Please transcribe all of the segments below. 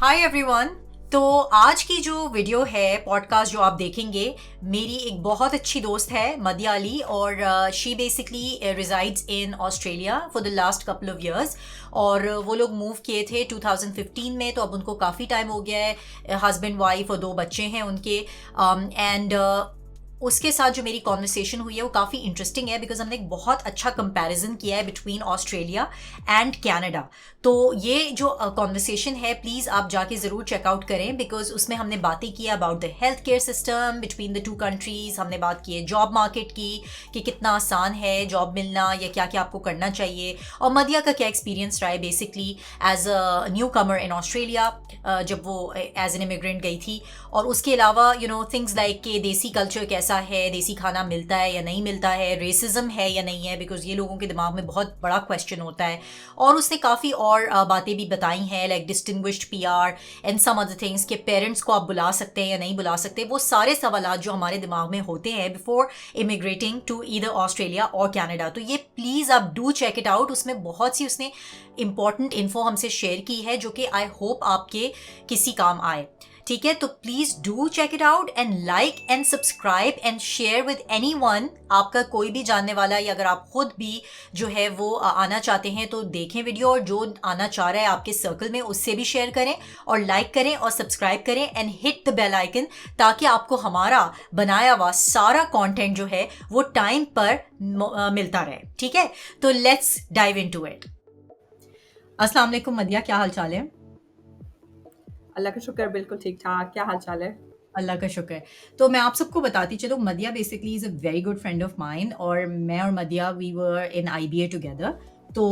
Hi everyone. तो आज की जो वीडियो है पॉडकास्ट जो आप देखेंगे, मेरी एक बहुत अच्छी दोस्त है मदिया अली, और she basically resides in Australia for the last couple of years. और वो लोग मूव किए थे 2015 में, तो अब उनको काफ़ी टाइम हो गया है। हस्बैंड वाइफ और 2 बच्चे हैं उनके। एंड उसके साथ जो मेरी कॉन्वर्सेशन हुई है वो काफ़ी इंटरेस्टिंग है, बिकॉज हमने एक बहुत अच्छा कंपैरिजन किया है बिटवीन ऑस्ट्रेलिया एंड कनाडा। तो ये जो कॉन्वर्सेशन है, प्लीज़ आप जाके ज़रूर चेकआउट करें, बिकॉज उसमें हमने बातें की about the health care system between the two countries. हमने बात की है जॉब मार्केट की, कि कितना आसान है जॉब मिलना या क्या क्या आपको करना चाहिए, और मदिया का क्या एक्सपीरियंस रहा है basically as a newcomer in Australia, जब वो एज एन इमिग्रेंट गई थी। और उसके अलावा थिंग्स लाइक कि देसी कल्चर कैसा है, देसी खाना मिलता है या नहीं मिलता है, रेसिज्म है या नहीं है, बिकॉज ये लोगों के दिमाग में बहुत बड़ा क्वेश्चन होता है। और उसने काफ़ी और बातें भी बताई हैं, like distinguished PR and some other things, के पेरेंट्स को आप बुला सकते हैं या नहीं बुला सकते। वो सारे सवाल जो हमारे दिमाग में होते हैं before immigrating to either Australia और कनाडा। तो ये प्लीज़ आप डू चेक इट आउट। उसमें बहुत सी उसने इंपॉर्टेंट इन्फो हमसे शेयर की है, जो कि आई होप आपके किसी काम आए। ठीक है, तो please do check it out and like and subscribe and share with anyone. आपका कोई भी जानने वाला, या अगर आप खुद भी जो है वो आना चाहते हैं तो देखें वीडियो, और जो आना चाह रहा है आपके सर्कल में उससे भी शेयर करें, और लाइक करें और सब्सक्राइब करें and hit the bell icon, ताकि आपको हमारा बनाया हुआ सारा कंटेंट जो है वो टाइम पर मिलता रहे। ठीक है, तो लेट्स डाइव इनटू इट। अस्सलाम वालेकुम मदिया, क्या हाल चाल है? अल्लाह का शुक्र, बिल्कुल ठीक ठाक। क्या हाल चाल है? अल्लाह का शुक्र है। तो मैं आप सबको बताती चलूँ, Madiya basically is a very good friend of mine, और मैं और Madiya we were in IBA together. तो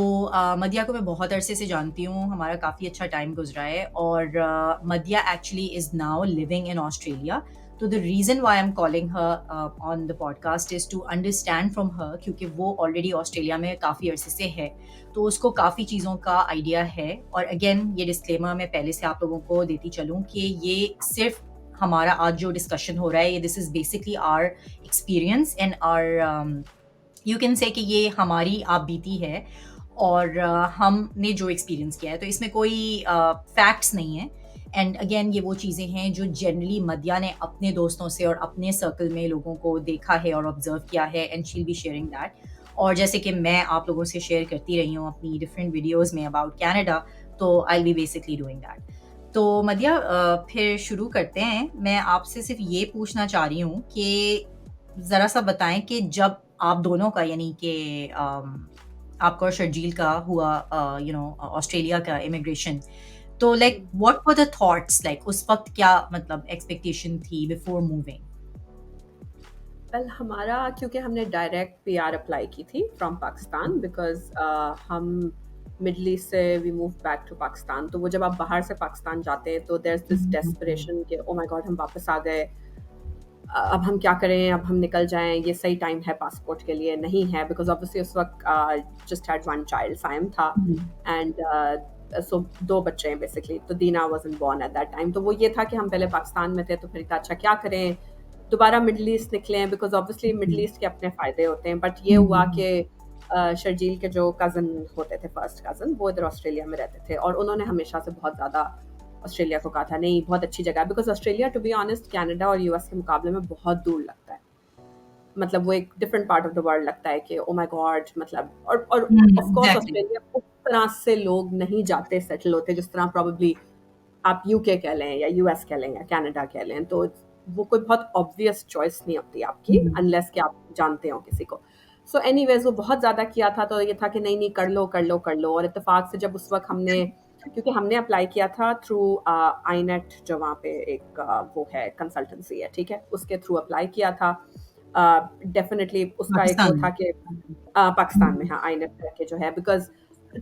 मदिया को मैं बहुत अरसे से जानती हूँ, हमारा काफ़ी अच्छा टाइम गुजरा है, और Madiya actually is now living in Australia. तो the reason why I am calling her on the podcast is to understand from her, क्योंकि वो ऑलरेडी ऑस्ट्रेलिया में काफ़ी अरसे से है, तो उसको काफ़ी चीज़ों का आइडिया है। और अगेन ये डिस्क्लेमर मैं पहले से आप लोगों को देती चलूँ कि ये सिर्फ हमारा आज जो डिस्कशन हो रहा है, ये this is basically our experience and our, you can say कि ये हमारी आप बीती है, और हमने जो एक्सपीरियंस किया है, तो इसमें कोई फैक्ट्स नहीं है। एंड अगेन ये वो चीज़ें हैं जो जनरली मदिया ने अपने दोस्तों से और अपने सर्कल में लोगों को देखा है और ऑब्जर्व किया है, and she will be sharing that. और जैसे कि मैं आप लोगों से शेयर करती रही हूँ अपनी डिफरेंट वीडियोज़ में अबाउट कैनेडा, तो I will B basically doing that. तो मदिया, फिर शुरू करते हैं। मैं आपसे सिर्फ ये पूछना चाह रही हूँ कि ज़रा सा बताएं कि जब आप दोनों का, यानी कि आपका और शर्जील का हुआ ऑस्ट्रेलिया का इमिग्रेशन, तो like what were the thoughts, like उस वक्त क्या मतलब एक्सपेक्टेशन थी बिफोर मूविंग? वेल, हमारा क्योंकि हमने डायरेक्ट पीआर अप्लाई की थी फ्रॉम पाकिस्तान, बिकॉज हम मिडल ईस्ट से we move back to Pakistan. तो वो जब आप बाहर से पाकिस्तान जाते हैं तो देयर इज दिस डेस्परेशन कि ओ माय गॉड, हम वापस आ गए, अब हम क्या करें, अब हम निकल जाएं, ये सही टाइम है पासपोर्ट के लिए नहीं है, बिकॉज ऑब्वियसली उस वक्त just had one child, Saim था, एंड सो 2 बच्चे हैं बेसिकली। तो Dina wasn't born at that time. तो वो ये था कि हम पहले पाकिस्तान में थे, तो फिर था अच्छा क्या करें, दोबारा मिडल ईस्ट निकलें, बिकॉज ऑब्वियसली मिडल ईस्ट के अपने फ़ायदे होते हैं। बट ये हुआ कि शर्जील के जो कज़न होते थे, फर्स्ट कज़न, वो इधर ऑस्ट्रेलिया में रहते थे, और उन्होंने हमेशा से बहुत ज़्यादा ऑस्ट्रेलिया को कहा था नहीं बहुत अच्छी जगह है, because Australia to be honest Canada और यूएस के मुकाबले में बहुत दूर लगता है। मतलब वो एक different part of the world लगता है कि ओ माय गॉड, मतलब और ऑफ कोर्स एग्जैक्टली। ऑस्ट्रेलिया उस तरह से लोग नहीं जाते, सेटल होते जिस तरह प्रोबेबली आप यूके कह लें या यूएस कह लें या कनाडा कह लें। तो वो कोई बहुत ऑब्वियस चॉइस नहीं होती आपकी, अनलेस कि आप जानते हो किसी को। सो एनीवेज वो बहुत ज़्यादा किया था, तो ये था कि नहीं नहीं कर लो कर लो कर लो। और इत्तेफाक से जब उस वक्त हमने, क्योंकि हमने अप्लाई किया था थ्रू आईनेट, जो वहाँ पे एक वो है कंसल्टेंसी है, ठीक है, उसके थ्रू अप्लाई किया था। डेफिनेटली उसका एक वो पाकिस्तान था में। कि पाकिस्तान में, हाँ, आईनेट करके जो है, बिकॉज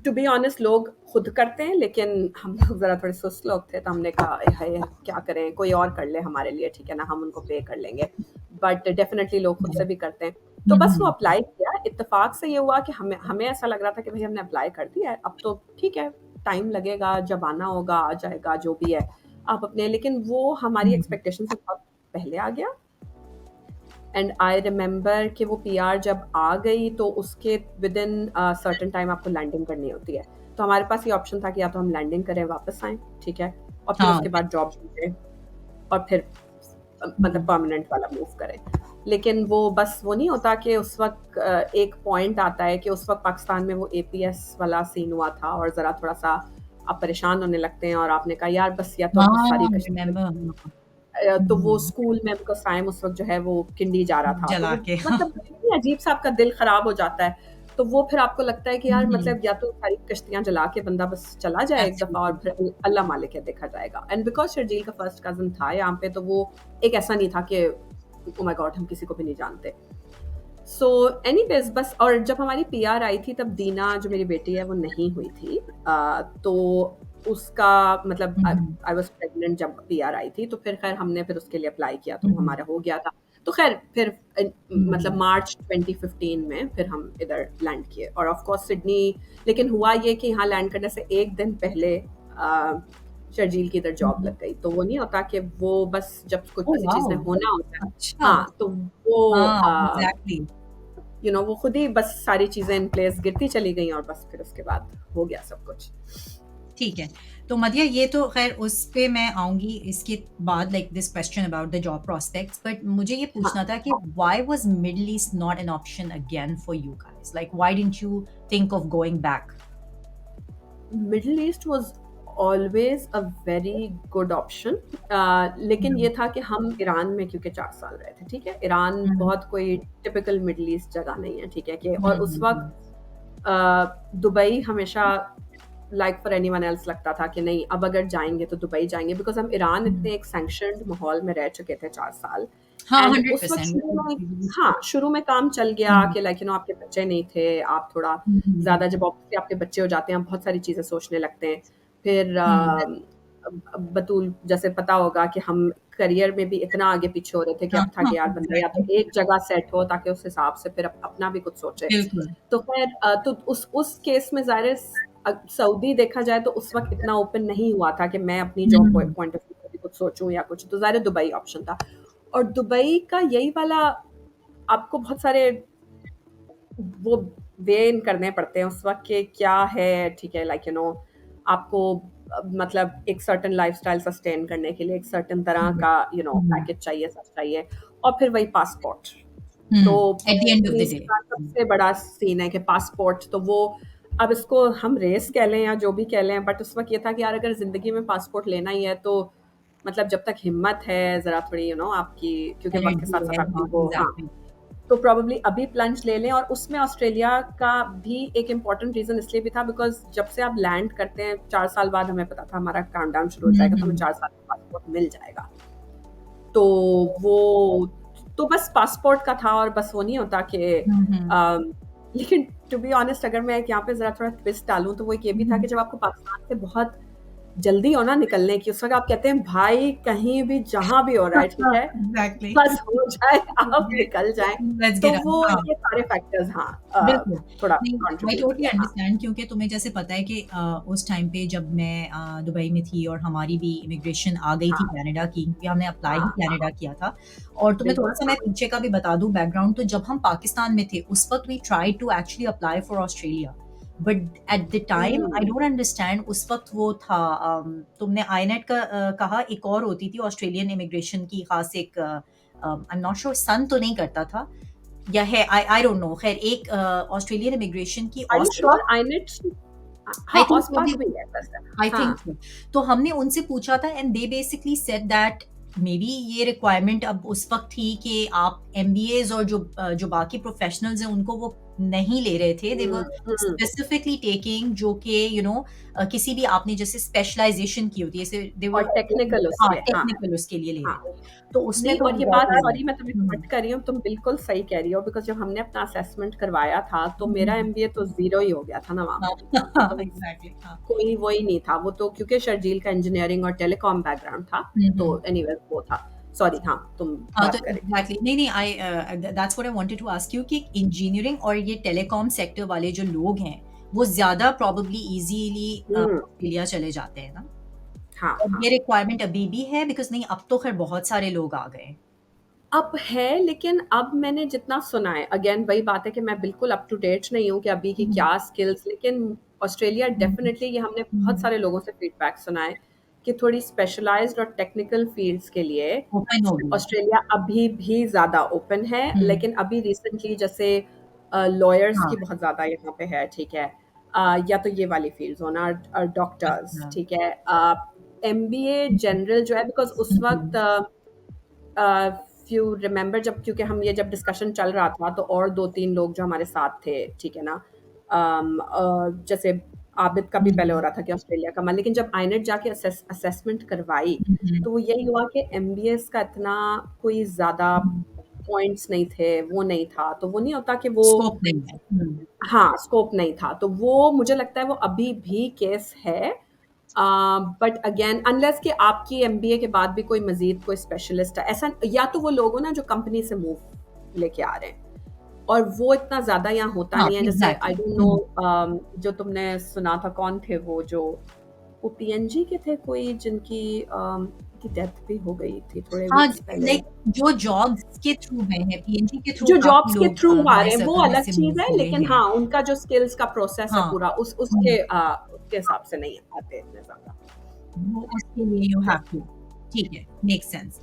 टू बी ऑनेस्ट लोग खुद करते हैं, लेकिन हम लोग ज़रा थोड़े सुस्त लोग थे, तो हमने कहा "हाय, क्या करें, कोई और कर ले हमारे लिए, ठीक है ना, हम उनको पे कर लेंगे"। बट डेफिनेटली लोग खुद से भी करते हैं। तो बस वो अप्लाई किया, इत्तेफाक से ये हुआ कि हमें हमें ऐसा लग रहा था कि भाई हमने अप्लाई कर दिया है, अब तो ठीक है, टाइम लगेगा, जब आना होगा आ जाएगा, जो भी है आप अपने। लेकिन वो हमारी एक्सपेक्टेशन से बहुत पहले आ गया। एंड आई रिमेंबर कि वो पीआर जब आ गई तो उसके विद इन सर्टेन टाइम आपको लैंडिंग करनी होती है। तो हमारे पास ये ऑप्शन था कि या तो हम लैंडिंग करें, वापस आएँ, ठीक है? और फिर हाँ, उसके बाद जॉब ढूँढें और फिर मतलब हम्म, परमानेंट वाला मूव करें। लेकिन वो बस वो नहीं होता कि उस वक़्त एक पॉइंट आता है कि उस वक़्त पाकिस्तान में वो एपीएस वाला सीन हुआ था और ज़रा थोड़ा-सा आप परेशान होने लगते हैं और आपने कहा यार बस या तो अब सारी हाँ, कश्ती रिमेम्बर, हाँ, तो वो स्कूल में बिकॉज़ साइम उस वक़्त जो है वो किंडी जा रहा था, तो जला वो के, मतलब इतनी अजीब-सा आपका दिल ख़राब हो जाता है। तो वो फिर आपको लगता है कि यार मतलब या तो सारी कश्तियाँ जला के बंदा बस चला जाए एक दफ़ा और एब्सोल्युटली, फिर अल्लाह मालिक है देखा जाएगा। एंड बिकॉज़ शर्जील का फर्स्ट कज़िन था यहाँ पे तो वो एक ऐसा नहीं था कि ओह माय गॉड हम किसी को भी नहीं जानते। सो एनीवेज़ बस और जब हमारी पीआर आई थी तब दीना जो मेरी बेटी है वो नहीं हुई थी। तो उसका मतलब आई वाज़ प्रेग्नेंट जब पीआर आई थी तो फिर ख़ैर हमने फिर उसके लिए अप्लाई किया तो वो हमारा हो गया था। तो ख़ैर फिर मतलब मार्च 2015 में फिर हम इधर लैंड किए और ऑफ़ कोर्स सिडनी लेकिन हुआ ये कि यहाँ लैंड करने से 1 दिन पहले शर्जील की इधर जॉब लग गई। तो वो नहीं होता कि वो बस जब कुछ ओह किसी चीज़ ने वाओ! होना होता है अच्छा, हाँ, तो वो हाँ, एग्ज़ैक्टली, वो खुद ही बस सारी चीज़ें इन प्लेस गिरती चली गईं और बस फिर उसके बाद हो गया सब कुछ। ठीक है। तो मदिया ये तो ख़ैर उस पे मैं आऊँगी इसके बाद like this question about the job prospects but मुझे ये हाँ, पूछना था कि why was middle east not an option again for you guys? Like why didn't you think of going back? Middle east was always a very good option लेकिन हुँ, ये था कि हम ईरान में क्योंकि 4 साल रहे थे, ठीक है? ईरान हुँ, बहुत कोई टिपिकल मिडल ईस्ट जगह नहीं है, ठीक है? कि हुँ, और उस हुँ, हुँ, वक़्त दुबई हमेशा लाइक फॉर एनीवन एल्स लगता था कि नहीं अब अगर जाएँगे तो दुबई जाएँगे बिकॉज़ हम ईरान हुँ। इतने एक सैंक्शन्ड माहौल में रह चुके थे 4 साल हाँ, एंड उस वक़्त 100% शुरू में हाँ, शुरू में काम चल गया हुँ, कि लाइक आपके बच्चे नहीं थे, आप थोड़ा हुँ, हुँ, ज़्यादा जब ऑब्वियसली आपके बच्चे हो जाते हैं, आप बहुत सारी चीज़ें सोचने लगते हैं। फिर हुँ, बतूल जैसे पता होगा कि हम करियर में भी इतना आगे-पीछे हो रहे थे कि हाँ, अब था हाँ, कि यार बंदा या तो एग्ज़ैक्टली, एक जगह सेट हो ताकि उस हिसाब से फिर अपना भी कुछ सोचे। बिल्कुल। तो ख़ैर तो उस केस में ज़ाहिर है सऊदी देखा जाए तो उस वक़्त इतना ओपन नहीं हुआ था कि मैं अपनी job hmm, point of view से भी कुछ सोचूँ या कुछ, तो ज़ाहिर है दुबई ऑप्शन था। और दुबई का यही वाला आपको बहुत सारे वो वे इन करने पड़ते हैं उस वक़्त के क्या है, ठीक है, लाइक आपको मतलब एक सर्टेन लाइफ़स्टाइल सस्टेन करने के लिए एक सर्टेन तरह हुँ, का हुँ, पैकेज चाहिए, सब चाहिए और फिर वही पासपोर्ट। हुँ, तो at the end of middle the east day. का हुँ, सबसे बड़ा सीन है कि पासपोर्ट तो वो अब इसको हम रेस कह लें या जो भी कह लें बट उस वक़्त ये था कि यार अगर ज़िंदगी में पासपोर्ट लेना ही है तो मतलब जब तक हिम्मत है ज़रा थोड़ी आपकी क्योंकि वक़्त के एनर्जी साथ-साथ है, आपकी हाँ, वो हाँ। एग्ज़ैक्टली। तो प्रोबेबली अभी प्लंज ले लें और उसमें ऑस्ट्रेलिया का भी एक इम्पॉर्टेंट रीज़न इसलिए भी था बिकॉज़ जब से आप लैंड करते हैं 4 साल बाद हमें पता था हमारा काउंटडाउन शुरू हो हुँ, जाएगा तो हमें हुँ, 4 साल में पासपोर्ट मिल जाएगा। तो वो तो बस पासपोर्ट का था और बस वो नहीं होता कि हुँ, हुँ, लेकिन टू बी ऑनेस्ट अगर मैं यहाँ पे ज़रा थोड़ा ट्विस्ट डालूँ तो वो एक ये भी था हुँ, कि जब आपको पाकिस्तान से बहुत जल्दी हो ना निकलने की, उस वक़्त आप कहते हैं भाई कहीं भी जहाँ भी हो रहा है, ठीक है? एग्ज़ैक्टली। बस हो जाए आप निकल जाएँ। लेट्स तो गेट आउट, वो हाँ। ये सारे फैक्टर्स हाँ बिल्कुल। थोड़ा नहीं, आई कंट्रीब्यूट टोटली किया। हाँ, अंडरस्टैंड क्योंकि तुम्हें जैसे पता है कि उस टाइम पे जब मैं दुबई में थी और हमारी भी इमिग्रेशन आ गई थी हाँ, कनाडा की क्योंकि हमने अप्लाई ही हाँ, कनाडा हाँ, किया था। और तुम्हें बिल्कुल, थोड़ा-सा मैं हाँ। पीछे का भी बता दूँ बैकग्राउंड तो जब हम पाकिस्तान में थे, उस वक़्त we tried to actually apply for Australia. But at the time I हुँ, डोंट अंडरस्टैंड उस वक़्त वो था तुमने आईनेट का कहा एक और होती थी ऑस्ट्रेलियन इमिग्रेशन की ख़ास एक आई एम नॉट श्योर सन तो नहीं करता था या है आई डोंट नो खैर एक ऑस्ट्रेलियन इमिग्रेशन की आर यू ऑस्पाक श्योर आईनेट हाँ, आई थिंक सो ऑस्पाक भी है वैसे। आई थिंक हाँ, सो। तो हमने उनसे पूछा था and they basically said that may be ये रिक्वायरमेंट अब उस वक़्त थी कि आप एमबीएज़ और जो बाकी प्रोफेशनल्स हैं उनको वो नहीं ले रहे थे। दे हुँ, वर हुँ। स्पेसिफिकली टेकिंग जो कि किसी भी आपने जैसे स्पेशलाइज़ेशन की होती है जैसे दे और वर टेक्निकल हाँ, उसके, हाँ, टेक्निकल उसके लिए ले रहे हाँ। थे। तो उसमें नहीं तो और ये बात बहुत सॉरी मैं तुम्हें हुँ, कट कर रही हूँ, तुम बिल्कुल सही कह रही हो बिकॉज़ जब हमने अपना असेसमेंट करवाया था, तो हुँ, मेरा हुँ, एमबीए तो ज़ीरो ही हो गया था ना वहाँ हाँ, पे। मतलब एग्ज़ैक्टली हाँ। कोई वो ही नहीं था, वो तो क्योंकि शर्जील का इंजीनियरिंग और टेलीकॉम बैकग्राउंड था, हुँ, तो हुँ। एनीवेज़ वो था। सॉरी हाँ, तुम हाँ, तो बात कर रही थी। एग्ज़ैक्टली नहीं, I that's what I wanted to ask you कि इंजीनियरिंग और ये टेलीकॉम सेक्टर वाले जो लोग हैं, वो ज़्यादा प्रोबेबली ईज़िली हुँ, ऑस्ट्रेलिया चले जाते हैं ना? हाँ, और हाँ। ये रिक्वायरमेंट अभी भी है बिकॉज़ नहीं अब तो खैर बहुत सारे लोग आ गए हैं। अब है लेकिन अब मैंने जितना सुना है अगेन वही बात है कि मैं बिल्कुल अप टू डेट नहीं हूँ कि अभी की हुँ, क्या स्किल्स लेकिन ऑस्ट्रेलिया डेफिनेटली, ये हमने बहुत सारे लोगों से फीडबैक सुना है कि थोड़ी स्पेशलाइज्ड और टेक्निकल फील्ड्स के लिए ओपन हो गया। ऑस्ट्रेलिया अभी भी ज़्यादा ओपन है, हम्म। लेकिन अभी रिसेंटली जैसे लॉयर्स हाँ। की बहुत ज़्यादा यहाँ पे है, ठीक है। या तो ये वाली फील्ड्स होना, डॉक्टर्स, अच्छा। ठीक है। एमबीए जनरल जो है, बिकॉज उस वक्त हम्म। इफ यू रिमेंबर, जब क्योंकि हम ये जब डिस्कशन चल रहा था तो और 2-3 लोग जो हमारे साथ थे, ठीक है ना। जैसे आबिद का भी पहले हो हम्म। रहा था कि ऑस्ट्रेलिया का मन, लेकिन जब आईनेट जाके असेसमेंट करवाई हम्म। तो वो यही हुआ कि एमबीएस का इतना कोई ज़्यादा पॉइंट्स नहीं थे, वो नहीं था, तो वो नहीं होता कि वो, स्कोप नहीं है। हाँ, स्कोप नहीं था, तो वो मुझे लगता है वो अभी भी केस है। बट अगेन अनलेस कि आपकी एमबीए के बाद भी कोई मजीद कोई स्पेशलिस्ट है, ऐसा या तो वो लोग हो ना जो कंपनी से मूव लेके आ रहे हैं, और वो इतना ज्यादा यहाँ होता हाँ, नहीं है। जैसे आई डोंट एग्जैक्टली। नो, जो तुमने सुना था, कौन थे वो पीएनजी के थे कोई, जिनकी की डेथ भी हो गई थी थोड़े हाँ, वीक्स पहले। लाइक जो जॉब्स के थ्रू गए हैं, पीएनजी के थ्रू जो काफी जॉब्स के लोग थ्रू आ हमारे रहे हैं वो सर्कल में अलग से चीज मूव है, हुए लेकिन हैं। हाँ, उनका जो स्किल्स का प्रोसेस है हाँ। पूरा, उसके हिसाब से नहीं आते इतने ज्यादा। वो उसके लिए यू हैव टू। ठीक है, मेक सेंस।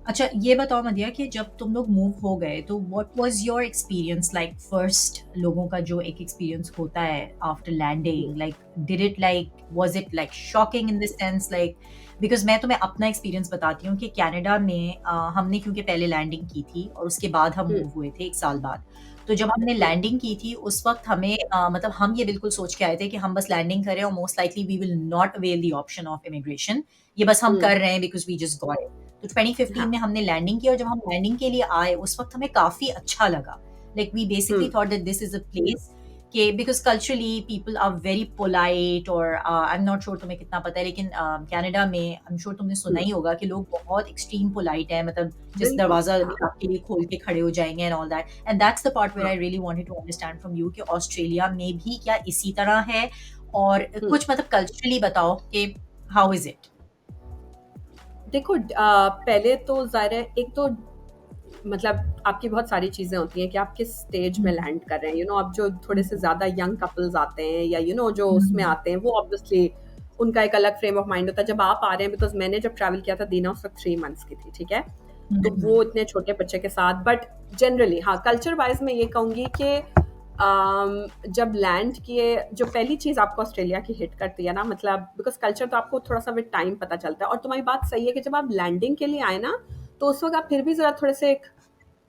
अच्छा, ये बताओ मदिया कि जब तुम लोग मूव हो गए तो what was your experience, like first लोगों का जो एक एक्सपीरियंस होता है after landing, like did it like was it like shocking in the sense, like because मैं तुम्हें अपना एक्सपीरियंस बताती हूँ कि कनाडा में हमने क्योंकि पहले लैंडिंग की थी और उसके बाद हम हम्म, मूव हुए थे 1 साल बाद। तो जब हमने हम्म, लैंडिंग की थी उस वक्त हमें मतलब हम ये बिल्कुल सोच के आए थे कि हम बस लैंडिंग करें और most likely we will not avail the option of immigration, ये बस हम हम्म, कर रहे हैं because we just got it. तो 2015 हाँ, में हमने लैंडिंग की और जब हम लैंडिंग के लिए आए उस वक्त हमें काफी अच्छा लगा। Like we basically hmm, thought that this is a place के because culturally people are very polite, और आई एम नॉट श्योर तुम्हें कितना पता है, लेकिन कनाडा में आई एम श्योर तुमने सुना हम्म, ही होगा कि लोग बहुत एक्सट्रीम पोलाइट है, मतलब जैसे बिल्कुल, दरवाजा भी हाँ, आपके लिए खोल के खड़े हो जाएंगे and all that, and that's the part where हाँ, I really wanted to understand from you कि ऑस्ट्रेलिया में भी क्या इसी तरह है, और हम्म। कुछ मतलब कल्चरली बताओ कि हाउ इज इट। देखो, पहले तो ज़ाहिर है, एक तो मतलब आपकी बहुत सारी चीज़ें होती हैं कि आप किस स्टेज में लैंड कर रहे हैं, अब जो थोड़े से ज़्यादा यंग कपल्स आते हैं, या जो उसमें आते हैं, वो ऑब्वियसली उनका एक अलग फ्रेम ऑफ माइंड होता है। जब आप आ रहे हैं, बिकॉज़ मैंने जब ट्रैवल किया था, दीना उस वक़्त 3 मंथ्स की थी, ठीक है? तो वो इतने छोटे बच्चे के साथ, बट जनरली हाँ, कल्चर वाइज़ मैं ये कहूँगी कि जब लैंड किए, जो पहली चीज़ आपको ऑस्ट्रेलिया की हिट करती है ना, मतलब बिकॉज़ कल्चर तो आपको थोड़ा-सा विद टाइम पता चलता है, और तुम्हारी बात सही है कि जब आप लैंडिंग के लिए आए ना, तो उस वक़्त आप फिर भी ज़रा थोड़े से एक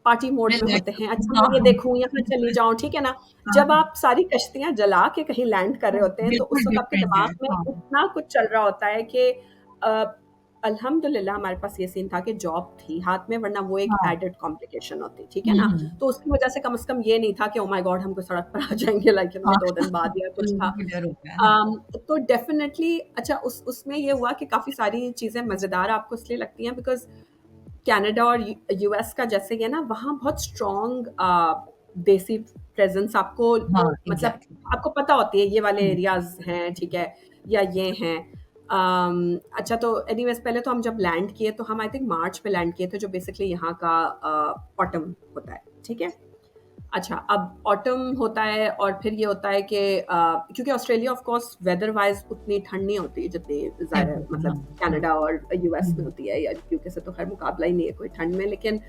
पार्टी मोड में होते हैं। अच्छा, हाँ, मैं ये देखूँ, यहाँ चली जाऊँ, ठीक है ना? हाँ, जब आप सारी कश्तियाँ जला के कहीं लैंड कर रहे होते हैं, तो बिल्कुल उस वक़्त आपके डिफरेंट है। दिमाग में हाँ, इतना कुछ चल रहा होता है कि अ, अल्हम्दुलिल्लाह हमारे पास ये सीन था कि जॉब थी हाथ में, वरना वो एक हाँ। एडेड कॉम्प्लिकेशन होती, ठीक है ना? हुँ। तो उसकी वजह से कम ये नहीं था कि ओह माय गॉड! हम कोई सड़क पर आ जाएँगे, लाइक हाँ, 2 दिन बाद या कुछ था। लोगों को डर होता है, हाँ। तो डेफ़िनेटली अच्छा, उसमें ये हुआ कि काफ़ी सारी चीज़ें मज़ेदार आपको इसलिए लगती हैं, बिकॉज़ कनाडा और यूएस का जैसे ये ना, वहाँ बहुत स्ट्रॉन्ग देसी प्रेजेंस आपको, हाँ, मतलब एग्ज़ैक्टली। आपको पता होती है ये वाले हुँ, एरियाज हैं, ठीक है, या ये हैं। अच्छा, तो एनीवेज पहले तो हम जब लैंड किए तो हम आई थिंक मार्च में लैंड किए थे, जो बेसिकली यहाँ का ऑटम होता है, ठीक है। अच्छा, अब ऑटम होता है और फिर ये होता है कि क्योंकि Australia of course weather wise उतनी ठंड नहीं होती जितनी ज़ाहिर है, एग्ज़ैक्टली, मतलब हाँ, हाँ। कनाडा और यूएस में हुँ, होती है, या यूके से तो खैर मुकाबला ही नहीं है कोई ठंड में, लेकिन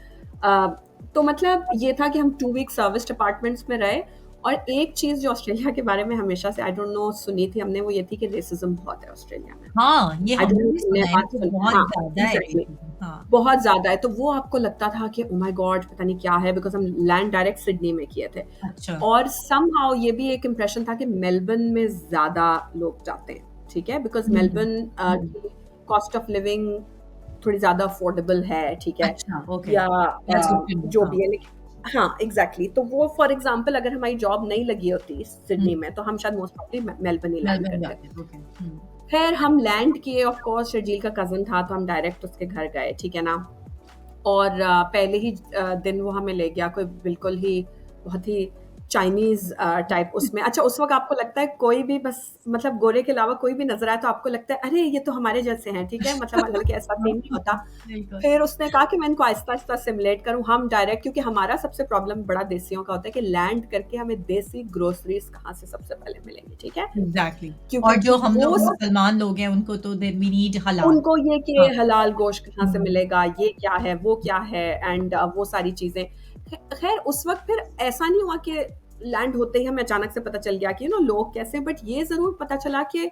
अ, तो मतलब ये था कि हम 2 वीक सर्विस अपार्टमेंट्स में रहे। और एक चीज़ जो ऑस्ट्रेलिया के बारे में हमेशा से आई डोंट नो सुनी थी हमने, वो ये थी कि रेसिज़्म बहुत है ऑस्ट्रेलिया में। हाँ, ये आई डोंट हमने नो भी तुमने सुना है बात कि सुनी? बहुत हाँ, ज़्यादा है एग्ज़ैक्टली, रेटिंग, हाँ। बहुत ज़्यादा है, तो वो आपको लगता था कि ओह माय गॉड! पता नहीं क्या है, बिकॉज़ हम लैंड डायरेक्ट सिडनी में किए थे। अच्छा। और समहाउ ये भी एक इम्प्रेशन था कि मेलबर्न में ज़्यादा लोग जाते हैं, ठीक है? बिकॉज़ हुँ, मेलबर्न हुँ। की कॉस्ट ऑफ लिविंग थोड़ी ज़्यादा अफोर्डेबल है, ठीक है? अच्छा, ओके। या दैट्स गुड टू नो, जो हाँ। भी है, लेकिन हाँ, एग्ज़ैक्टली, तो वो फॉर एग्ज़ाम्पल अगर हमारी जॉब नहीं लगी होती हुँ, सिडनी में, तो हम शायद मोस्ट प्रॉबब्ली मेलबर्न ही लैंड मेलबर्न करते। जाते हैं, ओके। हुँ, खैर हम लैंड किए, ऑफ कोर्स शर्जील का कज़न था, तो हम डायरेक्ट उसके घर गए, ठीक है ना? और पहले ही दिन वो हमें ले गया कोई बिल्कुल ही बहुत ही चाइनीज़ टाइप उसमें अच्छा उस वक़्त आपको लगता है कोई भी बस मतलब गोरे के अलावा कोई भी नज़र आए तो आपको लगता है अरे! ये तो हमारे जैसे हैं, ठीक है? मतलब हालाँकि ऐसा हाँ, सीन नहीं होता। बिल्कुल। फिर उसने कहा कि मैं इनको आहिस्ता-आहिस्ता असिमिलेट करूँ, हम डायरेक्ट क्योंकि हमारा सबसे प्रॉब्लम बड़ा देसियों का होता है कि लैंड करके हमें देसी ग्रोसरीज़ कहाँ से सबसे पहले मिलेंगी, ठीक है? एग्ज़ैक्टली। क्योंकि और जो हम वो लोग मुसलमान लोग हैं उनको तो दे वी नीड हलाल। उनको ये कि हाँ। हलाल गोश्त कहाँ से हुँ। मिलेगा, ये क्या है, वो क्या है एंड वो सारी चीज़ें। ख़ैर उस वक़्त फिर ऐसा नहीं हुआ कि लैंड होते ही हमें अचानक से पता चल गया कि लोग कैसे हैं, बट ये ज़रूर पता चला कि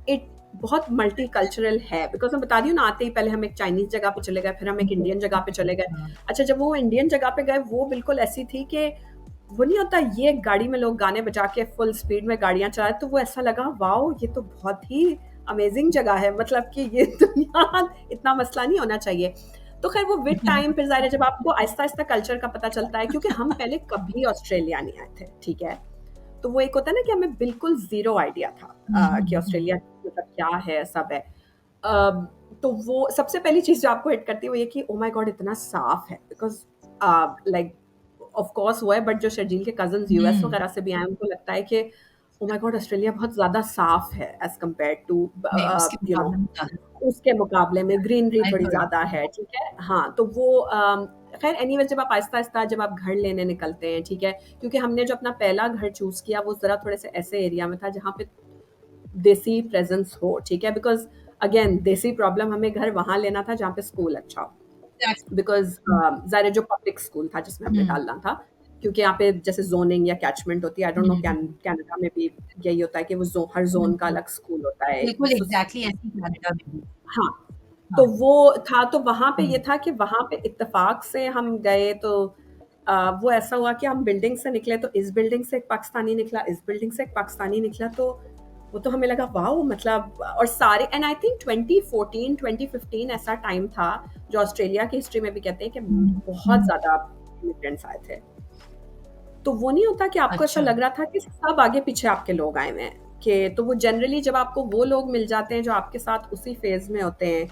इट बहुत मल्टीकल्चरल है बिकॉज़ मैं बता रही हूँ ना आते ही पहले हम एक चाइनीज़ जगह पे चले गए, फिर हम एक इंडियन जगह पे चले गए। हाँ। अच्छा जब वो इंडियन जगह पे गए वो बिल्कुल ऐसी थी कि वो नहीं होता ये गाड़ी में लोग गाने बजा के फुल स्पीड में गाड़ियाँ चला रहे तो वो ऐसा लगा वाओ! ये तो बहुत ही अमेज़िंग जगह है मतलब कि ये दुनिया इतना मसला नहीं होना चाहिए। तो ख़ैर वो विद टाइम फिर ज़ाहिर है जब आपको आहिस्ता-आहिस्ता कल्चर का पता चलता है क्योंकि हम पहले कभी ऑस्ट्रेलिया नहीं आए थे, ठीक है? तो वो एक होता है ना कि हमें बिल्कुल ज़ीरो आइडिया था हुँ, हुँ, कि हुँ। ऑस्ट्रेलिया मतलब क्या है, सब है। तो वो सबसे पहली चीज़ जो आपको हिट करती है वो ये कि ओह माय गॉड इतना साफ़ है बिकॉज़ लाइक ऑफ कोर्स हुआ है बट जो शर्जील के कज़िन्स यूएस हुँ। वगैरह से भी आए हैं उनको लगता है कि ओह माय गॉड ऑस्ट्रेलिया बहुत ज़्यादा साफ़ है एज़ कंपेयर्ड टू नहीं, उसके यू नो मुकाबले में ज़्यादा उसके मुकाबले में ग्रीनरी आई थोड़ी हर्ड। ज़्यादा है, ठीक है? हाँ, तो वो ख़ैर एनीवेज़ जब आप आहिस्ता-आहिस्ता जब आप घर लेने निकलते हैं, ठीक है? क्योंकि हमने जो अपना पहला घर चूज़ किया वो ज़रा थोड़े-से ऐसे एरिया में था जहाँ पे देसी प्रेज़ेंस हो, ठीक है? बिकॉज़ अगेन देसी प्रॉब्लम हमें घर वहाँ लेना था जहाँ पे स्कूल अच्छा हो। एग्ज़ैक्टली। बिकॉज़ हुँ, ज़ाहिर है जो पब्लिक स्कूल था जिसमें हमने हुँ, डालना था, क्योंकि यहाँ पे जैसे ज़ोनिंग या कैचमेंट होती है, I don't know hmm, Canada में भी यही होता है कि वो हर ज़ोन का हुँ। अलग स्कूल होता है। बिल्कुल एग्ज़ैक्टली ऐसे ही कनाडा में भी। हाँ, तो हाँ। वो था तो वहाँ पे ये हुँ, था कि वहाँ पे इत्तेफ़ाक से हम गए तो वो ऐसा हुआ कि हम बिल्डिंग से निकले तो इस बिल्डिंग से एक पाकिस्तानी निकला, इस बिल्डिंग से एक पाकिस्तानी निकला तो वो तो हमें लगा वाओ! मतलब और सारे एंड आई थिंक 2014, 2015 ऐसा टाइम था जो ऑस्ट्रेलिया की हिस्ट्री में भी कहते हैं कि हुँ, बहुत हुँ। ज़्यादा इमिग्रेंट्स आए थे। तो वो नहीं होता कि आपको ऐसा अच्छा। लग रहा था कि सब आगे-पीछे आपके लोग आए हुए हैं, कि तो वो जनरली जब आपको वो लोग मिल जाते हैं जो आपके साथ उसी फ़ेज़ में होते हैं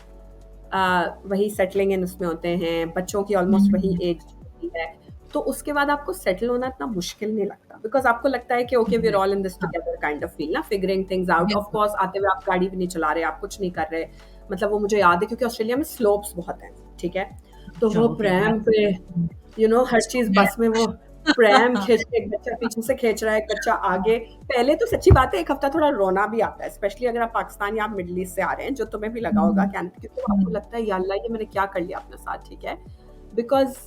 वही सेटलिंग इन उसमें होते हैं, बच्चों की ऑलमोस्ट वही हुँ, एज होती है, तो उसके बाद आपको सेटल होना इतना मुश्किल नहीं लगता बिकॉज़ आपको लगता है कि okay we are all exactly. In this हाँ, टुगेदर काइंड ऑफ फील ना फिगरिंग थिंग्स आउट ऑफ बिल्कुल। कोर्स आते हुए आप गाड़ी भी नहीं चला रहे, आप कुछ नहीं कर रहे, मतलब वो मुझे याद है क्योंकि ऑस्ट्रेलिया में स्लोप्स बहुत हैं, ठीक है? तो अच्छा, वो ओके प्रैम दैट्स पे हुँ, हर उसको चीज़ मैं बस में वो प्रैम हाँ, खींच के एक बच्चा पीछे से खींच रहा है, एक बच्चा हाँ, आगे पहले तो सच्ची बात है 1 हफ्ता थोड़ा रोना भी आता है, स्पेशली अगर आप पाकिस्तान या आप मिडल ईस्ट से आ रहे हैं, जो तुम्हें भी लगा होगा हुँ, क्योंकि आपको हुँ। लगता है या अल्लाह ये मैंने क्या कर लिया अपने साथ, ठीक है? बिकॉज़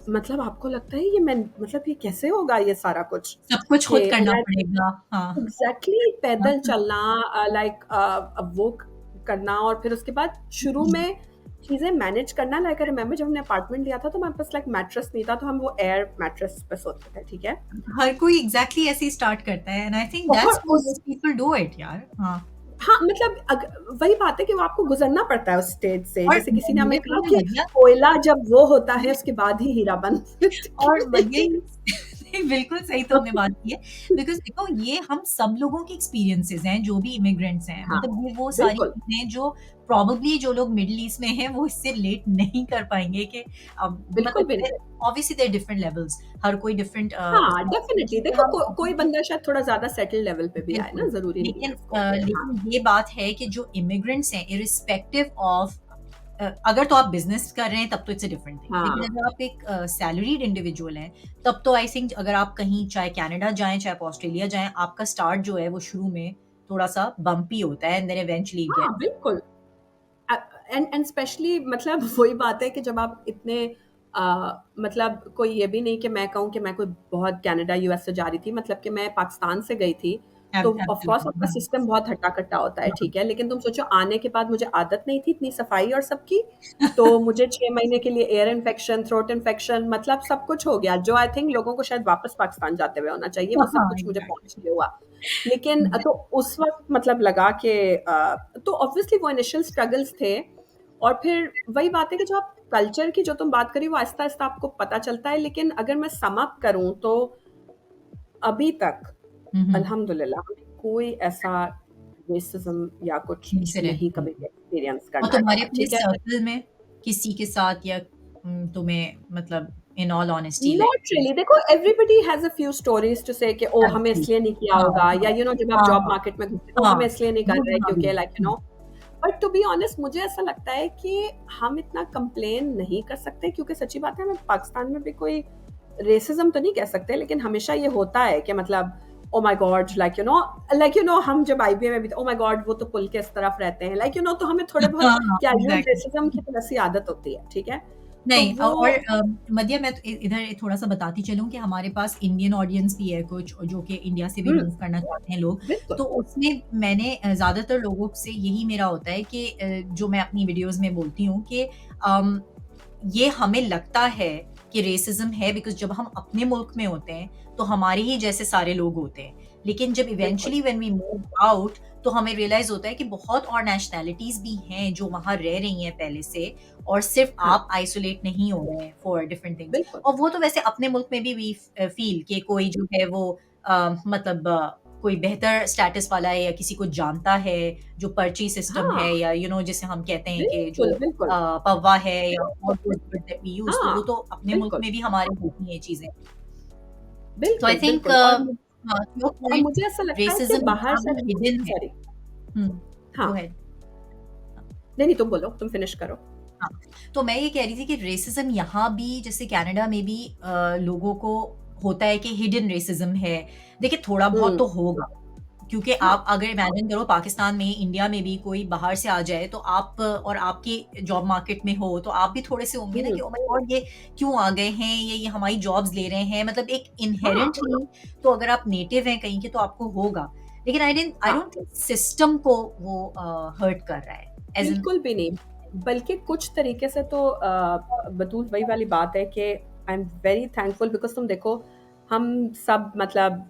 मतलब आपको लगता है ये मैं मतलब ये कैसे होगा ये सारा कुछ? सब कुछ कि खुद एंड करना आई पड़ेगा। हाँ। एग्ज़ैक्टली हाँ, पैदल हाँ। चलना लाइक अब वो करना और फिर उसके बाद शुरू में चीज़ें मैनेज करना लाइक आई रिमेंबर जब हमने अपार्टमेंट लिया था तो हमारे पास लाइक मैट्रेस नहीं था तो हम वो एयर मैट्रेस पे सोते थे, ठीक है? हर कोई एग्ज़ैक्टली ऐसे ही स्टार्ट करता है एंड आई थिंक दैट्स बहुत हाउ उस मोस्ट पीपल डू इट यार। हाँ। हाँ, मतलब वही बात है कि वो आपको गुज़रना पड़ता है उस स्टेज से। और जैसे किसी ने हमें मेरे कहा को कि लग कोयला जब वो होता है उसके बाद ही हीरा बनता है। और यही नहीं, बिल्कुल सही तुमने बात की है बिकॉज़ देखो ये हम सब लोगों की एक्सपीरियंसेस हैं जो भी इमिग्रेंट्स हैं हाँ, मतलब ये वो सारी बिल्कुल। चीज़ें जो प्रोबेबली जो लोग मिडल ईस्ट में हैं वो इससे रिलेट नहीं कर पाएँगे कि बिल्कुल भी मतलब नहीं। Obviously there are different levels हर कोई डिफरेंट हाँ, उसमें डेफ़िनिटली लेकिन देखो हम कोई बंदा शायद थोड़ा ज़्यादा सेटल्ड लेवल पे भी आए बिल्कुल, ना, ज़रूरी नहीं है उसको कि हाँ, लेकिन ये बात है कि जो इमिग्रेंट्स हैं इर्रिस्पेक्टिव ऑफ अगर तो आप बिज़नेस कर रहे हैं तब तो इट्स अ डिफरेंट थिंग। लेकिन हाँ, अगर आप एक सैलरीड इंडिविजुअल हैं, तब तो आई थिंक अगर आप कहीं चाहे कनाडा जाएँ, चाहे आप ऑस्ट्रेलिया जाएँ, आपका स्टार्ट जो है वो शुरू में थोड़ा-सा बम्पी होता है एंड देन इवेंचुअली हाँ, गेट्स बिल्कुल। अ, एंड स्पेशली मतलब वही बात है कि जब आप इतने मतलब कोई ये भी नहीं कि मैं कहूँ कि मैं कोई बहुत कनाडा, यूएस से जा रही थी, मतलब कि मैं पाकिस्तान से गई थी, तो ऑफ कोर्स एब्सोल्युटली आपका सिस्टम बहुत हट्टा-कट्टा होता है, हाँ, ठीक है? लेकिन तुम सोचो आने के बाद मुझे आदत नहीं थी इतनी सफाई और सबकी, तो मुझे 6 महीने के लिए ईयर इन्फेक्शन, थ्रोट इन्फेक्शन मतलब सब कुछ हो गया, जो आई थिंक लोगों को शायद वापस पाकिस्तान जाते हुए होना चाहिए, वो सब हाँ, कुछ मुझे पहुँच एग्ज़ैक्टली। के हुआ। लेकिन तो उस वक़्त मतलब लगा कि तो ऑब्वियसली वो इनिशियल स्ट्रगल्स थे और फिर वही बात है कि जो आप कल्चर की जो तुम बात करी वो आहिस्ता-आहिस्ता आपको पता चलता है, लेकिन अगर मैं सम अप करूँ तो अभी तक हुँ, हुँ। अल्हम्दुलिल्लाह हमें कोई ऐसा रेसिज़्म या कुछ इंसिडेंट नहीं नहीं कभी है। भी एक्सपीरियंस और करना तुम्हारे पड़ा, अपने ठीक है? सर्कल में किसी के साथ या तुम्हें मतलब in all honesty, like not really, देखो everybody has a few stories to say कि ओह! हमें absolutely. इसलिए नहीं किया हाँ, होगा, या हाँ, जब आप हाँ, जॉब हाँ, मार्केट में घुसते हो, हमें हाँ, इसलिए नहीं कर वो रहे यहाँ भी क्योंकि है। बट टू बी ऑनेस्ट मुझे ऐसा लगता है कि हम इतना कंप्लेन नहीं कर सकते, क्योंकि सच्ची बात है, हमें पाकिस्तान में भी कोई रेसिज्म तो नहीं कह सकते, लेकिन हमेशा ये होता है कि मतलब ओह माय गॉड, हम जब आईबीए में भी ओह माय गॉड वो तो पुल के इस तरफ रहते हैं, तो हमें थोड़े बहुत हाँ, हाँ, कैजुअल एग्ज़ैक्टली। रेसिज्म की थोड़ी सी आदत होती है, ठीक है? तो नहीं वो और मध्य मैं तो इधर थोड़ा-सा बताती चलूँ कि हमारे पास इंडियन ऑडियंस भी है कुछ जो कि इंडिया से भी हुँ, मूव करना चाहते हैं लोग। बिल्कुल। तो उसमें मैंने ज़्यादातर लोगों से यही मेरा होता है कि जो मैं अपनी वीडियोज़ में बोलती हूँ कि अम, ये हमें लगता है कि रेसिज़्म है बिकॉज़ जब हम अपने मुल्क में होते हैं, तो हमारे ही जैसे सारे लोग होते हैं। लेकिन जब बिल्कुल, eventually when we move out तो हमें रियलाइज़ होता है कि बहुत और नेशनैलिटीज़ भी हैं जो वहाँ रह रही हैं पहले से और सिर्फ़ हाँ, आप आइसोलेट नहीं हो रहे हैं फॉर डिफरेंट थिंग्स। बिल्कुल। और वो तो वैसे अपने मुल्क में भी वी फ़ील कि कोई जो है वो मतलब कोई बेहतर स्टेटस वाला है या किसी को जानता है, जो पर्ची सिस्टम हाँ, है या जिसे हम कहते हैं कि जो बिल्कुल, बिल्कुल। पौवा है या और कोई वर्ड दैट वी यूज़ तो हाँ, वो तो अपने मुल्क बिल्कुल, में भी हमारे होती हैं ये चीज़ें। तो आई बिल्कुल, थिंक बिल्कुल। योर और पॉइंट मुझे ऐसा लगता है कि रेसिज़्म बाहर यहाँ से भी हिडन है। सॉरी, हुँ, हाँ, गो अहेड। नहीं, नहीं, तुम बोलो, तुम फिनिश करो। हाँ, तो मैं ये कह रही थी कि रेसिज़्म यहाँ भी जैसे कनाडा में भी लोगों को होता है कि हिडन रेसिज़्म है। देखिए थोड़ा बहुत हुँ, तो होगा, क्योंकि हाँ, आप अगर इमेजिन करो पाकिस्तान में, इंडिया में भी कोई बाहर से आ जाए तो आप और आपकी जॉब मार्केट में हो, तो आप भी थोड़े से होंगे ना हुँ, कि ओह माय गॉड ये क्यों आ गए हैं? ये हमारी जॉब्स ले रहे हैं। मतलब एक हाँ, इन्हेरेंटली तो अगर आप नेटिव हैं कहीं के तो आपको होगा। लेकिन आई हाँ, डोंट थिंक सिस्टम को वो हर्ट कर रहा है। एज़ इन बिल्कुल भी नहीं। बल्कि कुछ तरीके से तो बतूल वही वाली बात है कि I am very thankful, because तुम देखो, हम सब मतलब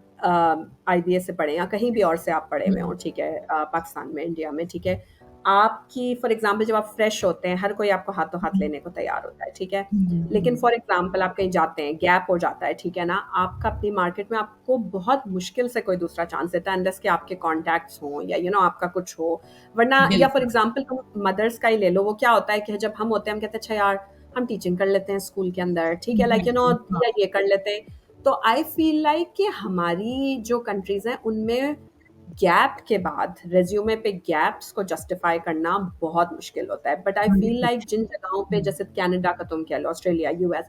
आईबीए से पढ़े या कहीं भी और से आप पढ़े हुए हो, हुँ, ठीक है? पाकिस्तान में, इंडिया में, ठीक है? आपकी फॉर एग्ज़ाम्पल जब आप फ्रेश होते हैं, हर कोई आपको हाथों-हाथ हुँ, लेने को तैयार होता है, ठीक है? हुँ, लेकिन हुँ। फॉर एग्ज़ाम्पल आप कहीं जाते हैं, गैप हो जाता है, ठीक है ना? आपका अपनी मार्केट में आपको बहुत मुश्किल से कोई दूसरा चांस देता है, अनलेस कि आपके कॉन्टैक्ट्स हों या आपका कुछ हो। वरना या फॉर बिल्कुल। एग्ज़ाम्पल तुम मदर्स का ही ले लो, वो क्या होता है कि जब हम होते हैं, हम कहते हैं अच्छा यार, हम टीचिंग कर लेते हैं स्कूल के अंदर, ठीक है? एग्ज़ैक्टली हाँ, या ये कर लेते हैं। तो आई फ़ील लाइक कि हमारी जो कंट्रीज़ हैं, उनमें गैप के बाद रिज़्यूमे पे गैप्स को जस्टिफ़ाई करना बहुत मुश्किल होता है। बट आई फ़ील लाइक 100% जिन जगहों पे, हुँ, जैसे कनाडा का तुम कह लो, ऑस्ट्रेलिया, यूएस,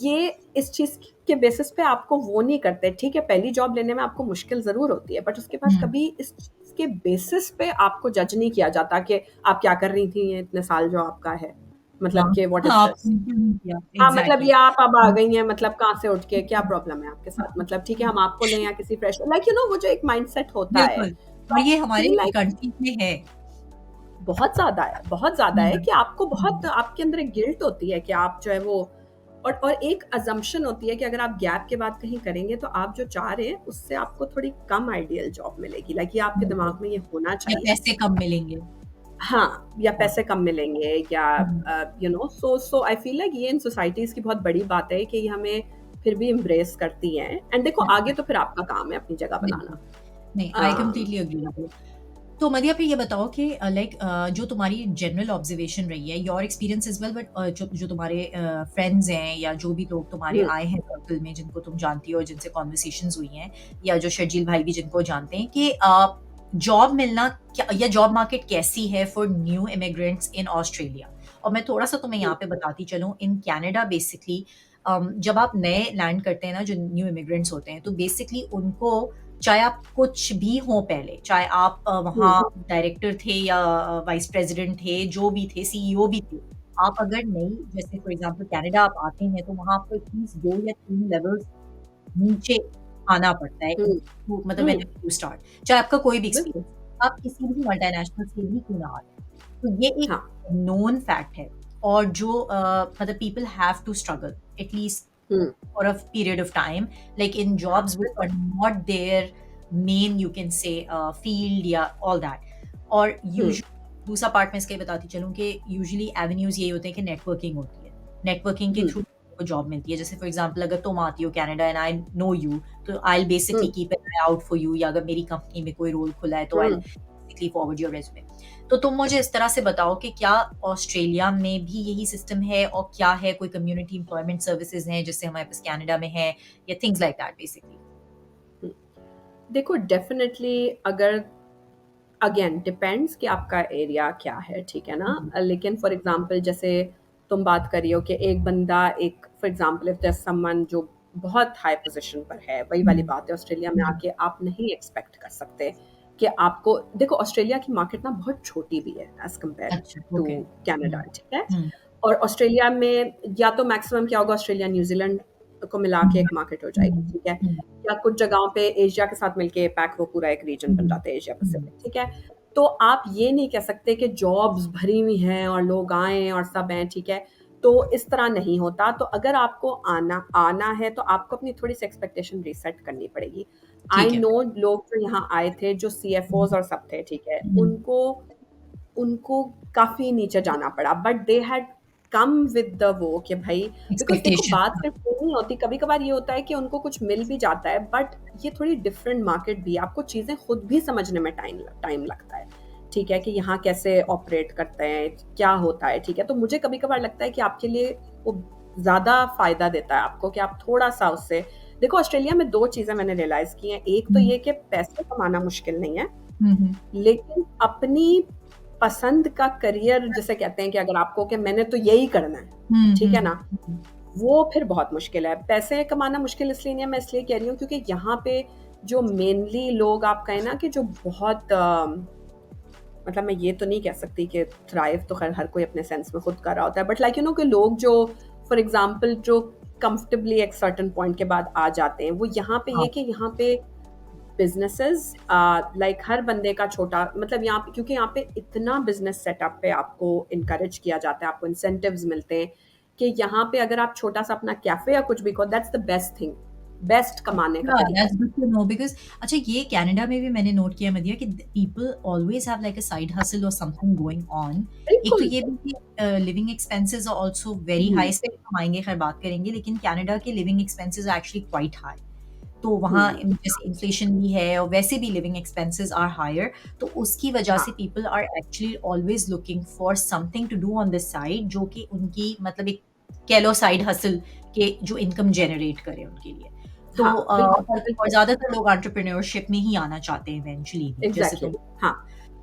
ये इस चीज़ के बेसिस पे आपको वो नहीं करते, ठीक है? पहली जॉब लेने में आपको मुश्किल ज़रूर होती है, बट उसके बाद हुँ। कभी इस चीज़ के बेसिस पे आपको जज नहीं किया जाता कि आप क्या कर रही थी ये इतने साल जो आपका है। मतलब हाँ, कि व्हाट इज़ हाँ, दिस? आपने क्यों नहीं किया? हाँ, मतलब एग्ज़ैक्टली ये आप अब आ हुँ, गई हैं, मतलब कहाँ से उठ के, क्या प्रॉब्लम है आपके साथ? मतलब ठीक है, हम आपको लें या किसी फ्रेशर, वो जो एक माइंडसेट होता है। बिल्कुल तो और आई ये हमारे फील लाइक कंट्रीज़ में है। बहुत ज़्यादा है हुँ, कि आपको बहुत हुँ, आपके अंदर एक गिल्ट होती है कि आप जो है वो, और एक असम्पशन होती है कि अगर आप गैप के बाद कहीं करेंगे तो आप जो चाह रहे हैं उससे आपको थोड़ी कम आइडियल जॉब मिलेगी। लाइक ये आपके बिल्कुल, दिमाग में ये होना या चाहिए। पैसे कम मिलेंगे। हाँ, या हाँ, पैसे कम मिलेंगे, या हुँ, सो आई फील लाइक ये इन सोसाइटीज़ की बहुत बड़ी बात है कि ये हमें फिर भी एम्ब्रेस करती हैं, एंड देखो आगे तो फिर आपका काम है अपनी जगह बनाना। बिल्कुल। नहीं, आई अ, कंप्लीटली एग्री विद यू। तो मदिया फिर ये बताओ कि लाइक जो तुम्हारी जनरल ऑब्जर्वेशन रही है, your experience as well but जो जो तुम्हारे फ्रेंड्स हैं या जो भी लोग तुम्हारे हुँ, आए हैं सर्कल में जिनको तुम जानती हो और जिनसे कन्वर्सेशंस हुई हैं या जो शर्जील भाई भी जिनको जानते हैं कि जॉब मिलना क्या या जॉब मार्केट कैसी है for new immigrants in Australia? और मैं थोड़ा-सा तुम्हें हुँ, यहाँ पे बताती चलूँ इन कनाडा बेसिकली जब आप नए लैंड करते हैं ना जो न्यू इमिग्रेंट्स होते हैं, तो बेसिकली उनको चाहे आप कुछ भी हो पहले, चाहे आप हुँ, वहाँ डायरेक्टर थे या वाइस प्रेज़िडेंट थे, जो भी थे, सीईओ भी थे। आप अगर नई जैसे फॉर एग्ज़ाम्पल कनाडा आप आते हैं, तो वहाँ आपको एटलीस्ट 2 या 3 लेवल्स नीचे आना पड़ता है हुँ, मतलब हुँ, व्हेनेवर यू स्टार्ट, चाहे आपका कोई भी बिल्कुल, एक्सपीरियंस, आप किसी भी मल्टीनेशनल से भी क्यों ना आ रहे। तो ये एक हाँ, नोन फैक्ट है और जो मतलब people have to struggle at least hmm, for a period of time, like in हाँ, jobs which बिल्कुल, are not their main you can say field या all that. और हुँ, यूजुअली दूसरा पार्ट मैं इसका ये बताती चलूँ कि यूजुअली एवेन्यूज़ यही होते हैं कि नेटवर्किंग होती है। नेटवर्किंग के हुँ, थ्रू को जॉब मिलती है। जैसे फॉर एग्ज़ाम्पल अगर तुम आती हो Canada and I know you, तो I will um, basically keep an eye out for you या अगर मेरी कंपनी में कोई रोल खुला है तो I um, will basically forward your resume. तो तुम मुझे इस तरह से बताओ कि क्या ऑस्ट्रेलिया में भी यही सिस्टम है, और क्या है, कोई कम्युनिटी एम्प्लॉयमेंट सर्विसेज हैं जैसे हमारे पास कनाडा में है, या थिंग्स लाइक दैट बेसिकली? देखो डेफिनेटली, अगर अगेन डिपेंड्स कि आपका एरिया क्या है, ठीक है ना? लेकिन फॉर एग्जांपल जैसे तुम बात कर रही हो कि एक बंदा, एक for example if there someone जो बहुत हाई पोजीशन पर है, वही वाली बात है, ऑस्ट्रेलिया में आके आप नहीं एक्सपेक्ट कर सकते कि आपको, देखो ऑस्ट्रेलिया की मार्केट ना बहुत छोटी भी है एज कम्पेयर अच्छा, टू ओके। कनाडा, ठीक है? और ऑस्ट्रेलिया में या तो मैक्सिमम क्या होगा, ऑस्ट्रेलिया न्यूजीलैंड को मिला के एक मार्केट हो जाएगी, ठीक है? या कुछ जगहों पे एशिया के साथ मिलके पैक वो पूरा एक रीजन बन जाता है, एशिया पैसिफिक, ठीक है? तो आप ये नहीं कह सकते कि जॉब्स भरी हुई हैं और लोग आए और सब हैं, ठीक है? तो इस तरह नहीं होता। तो अगर आपको आना है तो आपको अपनी थोड़ी सी एक्सपेक्टेशन रीसेट करनी पड़ेगी। आई ठीक है। नो लोग जो यहाँ आए थे, जो सीएफओज और सब थे, ठीक है, उनको उनको काफी नीचे जाना पड़ा, but they had come with the वो कि भाई, बिकॉज देखो एक्सपेक्टेशन। बात सिर्फ वो नहीं होती, कभी कभार ये होता है कि उनको कुछ मिल भी जाता है, बट ये थोड़ी डिफरेंट मार्केट भी है, आपको चीजें खुद भी समझने में टाइम लगता है, ठीक है, कि यहाँ कैसे ऑपरेट करते हैं, क्या होता है, ठीक है? तो मुझे कभी कभार लगता है कि आपके लिए वो ज्यादा फायदा देता है आपको कि आप थोड़ा सा उससे, देखो ऑस्ट्रेलिया में दो चीजें मैंने रियलाइज की हैं। एक तो ये कि पैसे कमाना मुश्किल नहीं है, लेकिन अपनी पसंद का करियर जिसे कहते हैं कि अगर आपको कि मैंने तो यही करना है, ठीक है ना, वो फिर बहुत मुश्किल है। पैसे कमाना मुश्किल इसलिए नहीं है, मैं इसलिए कह रही हूँ क्योंकि यहाँ पे जो मेनली लोग आप कहें ना कि जो बहुत मतलब मैं ये तो नहीं कह सकती कि थ्राइव तो खैर हर कोई अपने सेंस में खुद कर रहा होता है, बट लाइक यू नो कि लोग जो फॉर एग्जांपल जो कंफर्टेबली एक सर्टेन पॉइंट के बाद आ जाते हैं, वो यहाँ पे ये कि यहाँ पे बिजनेसेस लाइक हर बंदे का छोटा, मतलब यहाँ पे क्योंकि यहाँ पे इतना बिजनेस सेटअप पे आपको इनकरेज किया जाता है, आपको इंसेंटिव्स मिलते हैं कि यहाँ पे अगर आप छोटा सा अपना कैफे या कुछ भी करो, that's the best thing, best कमाने का तरीका that's good to know, because अच्छा, ये कनाडा में भी मैंने नोट किया मदिया कि people always have like a side hustle और समथिंग गोइंग ऑन। एक तो बिल्कुल। ये भी कि living expenses are also very high, इस पे हम आएंगे, खैर बात करेंगे, लेकिन कनाडा के living expenses are actually quite high. तो वहाँ जैसे इन्फ्लेशन भी है और वैसे भी लिविंग एक्सपेंसेस आर हायर, तो उसकी वजह हाँ से people are actually always looking for something to do on this side, जो कि उनकी मतलब एक कह लो साइड हसल के जो इनकम जनरेट करे उनके लिए। तो हाँ बिल्कुल और बिल्कुल, ज़्यादातर लोग एंटरप्रेन्योरशिप में ही आना चाहते हैं इवेंचुअली भी, जैसे एग्जैक्टली तुम। हाँ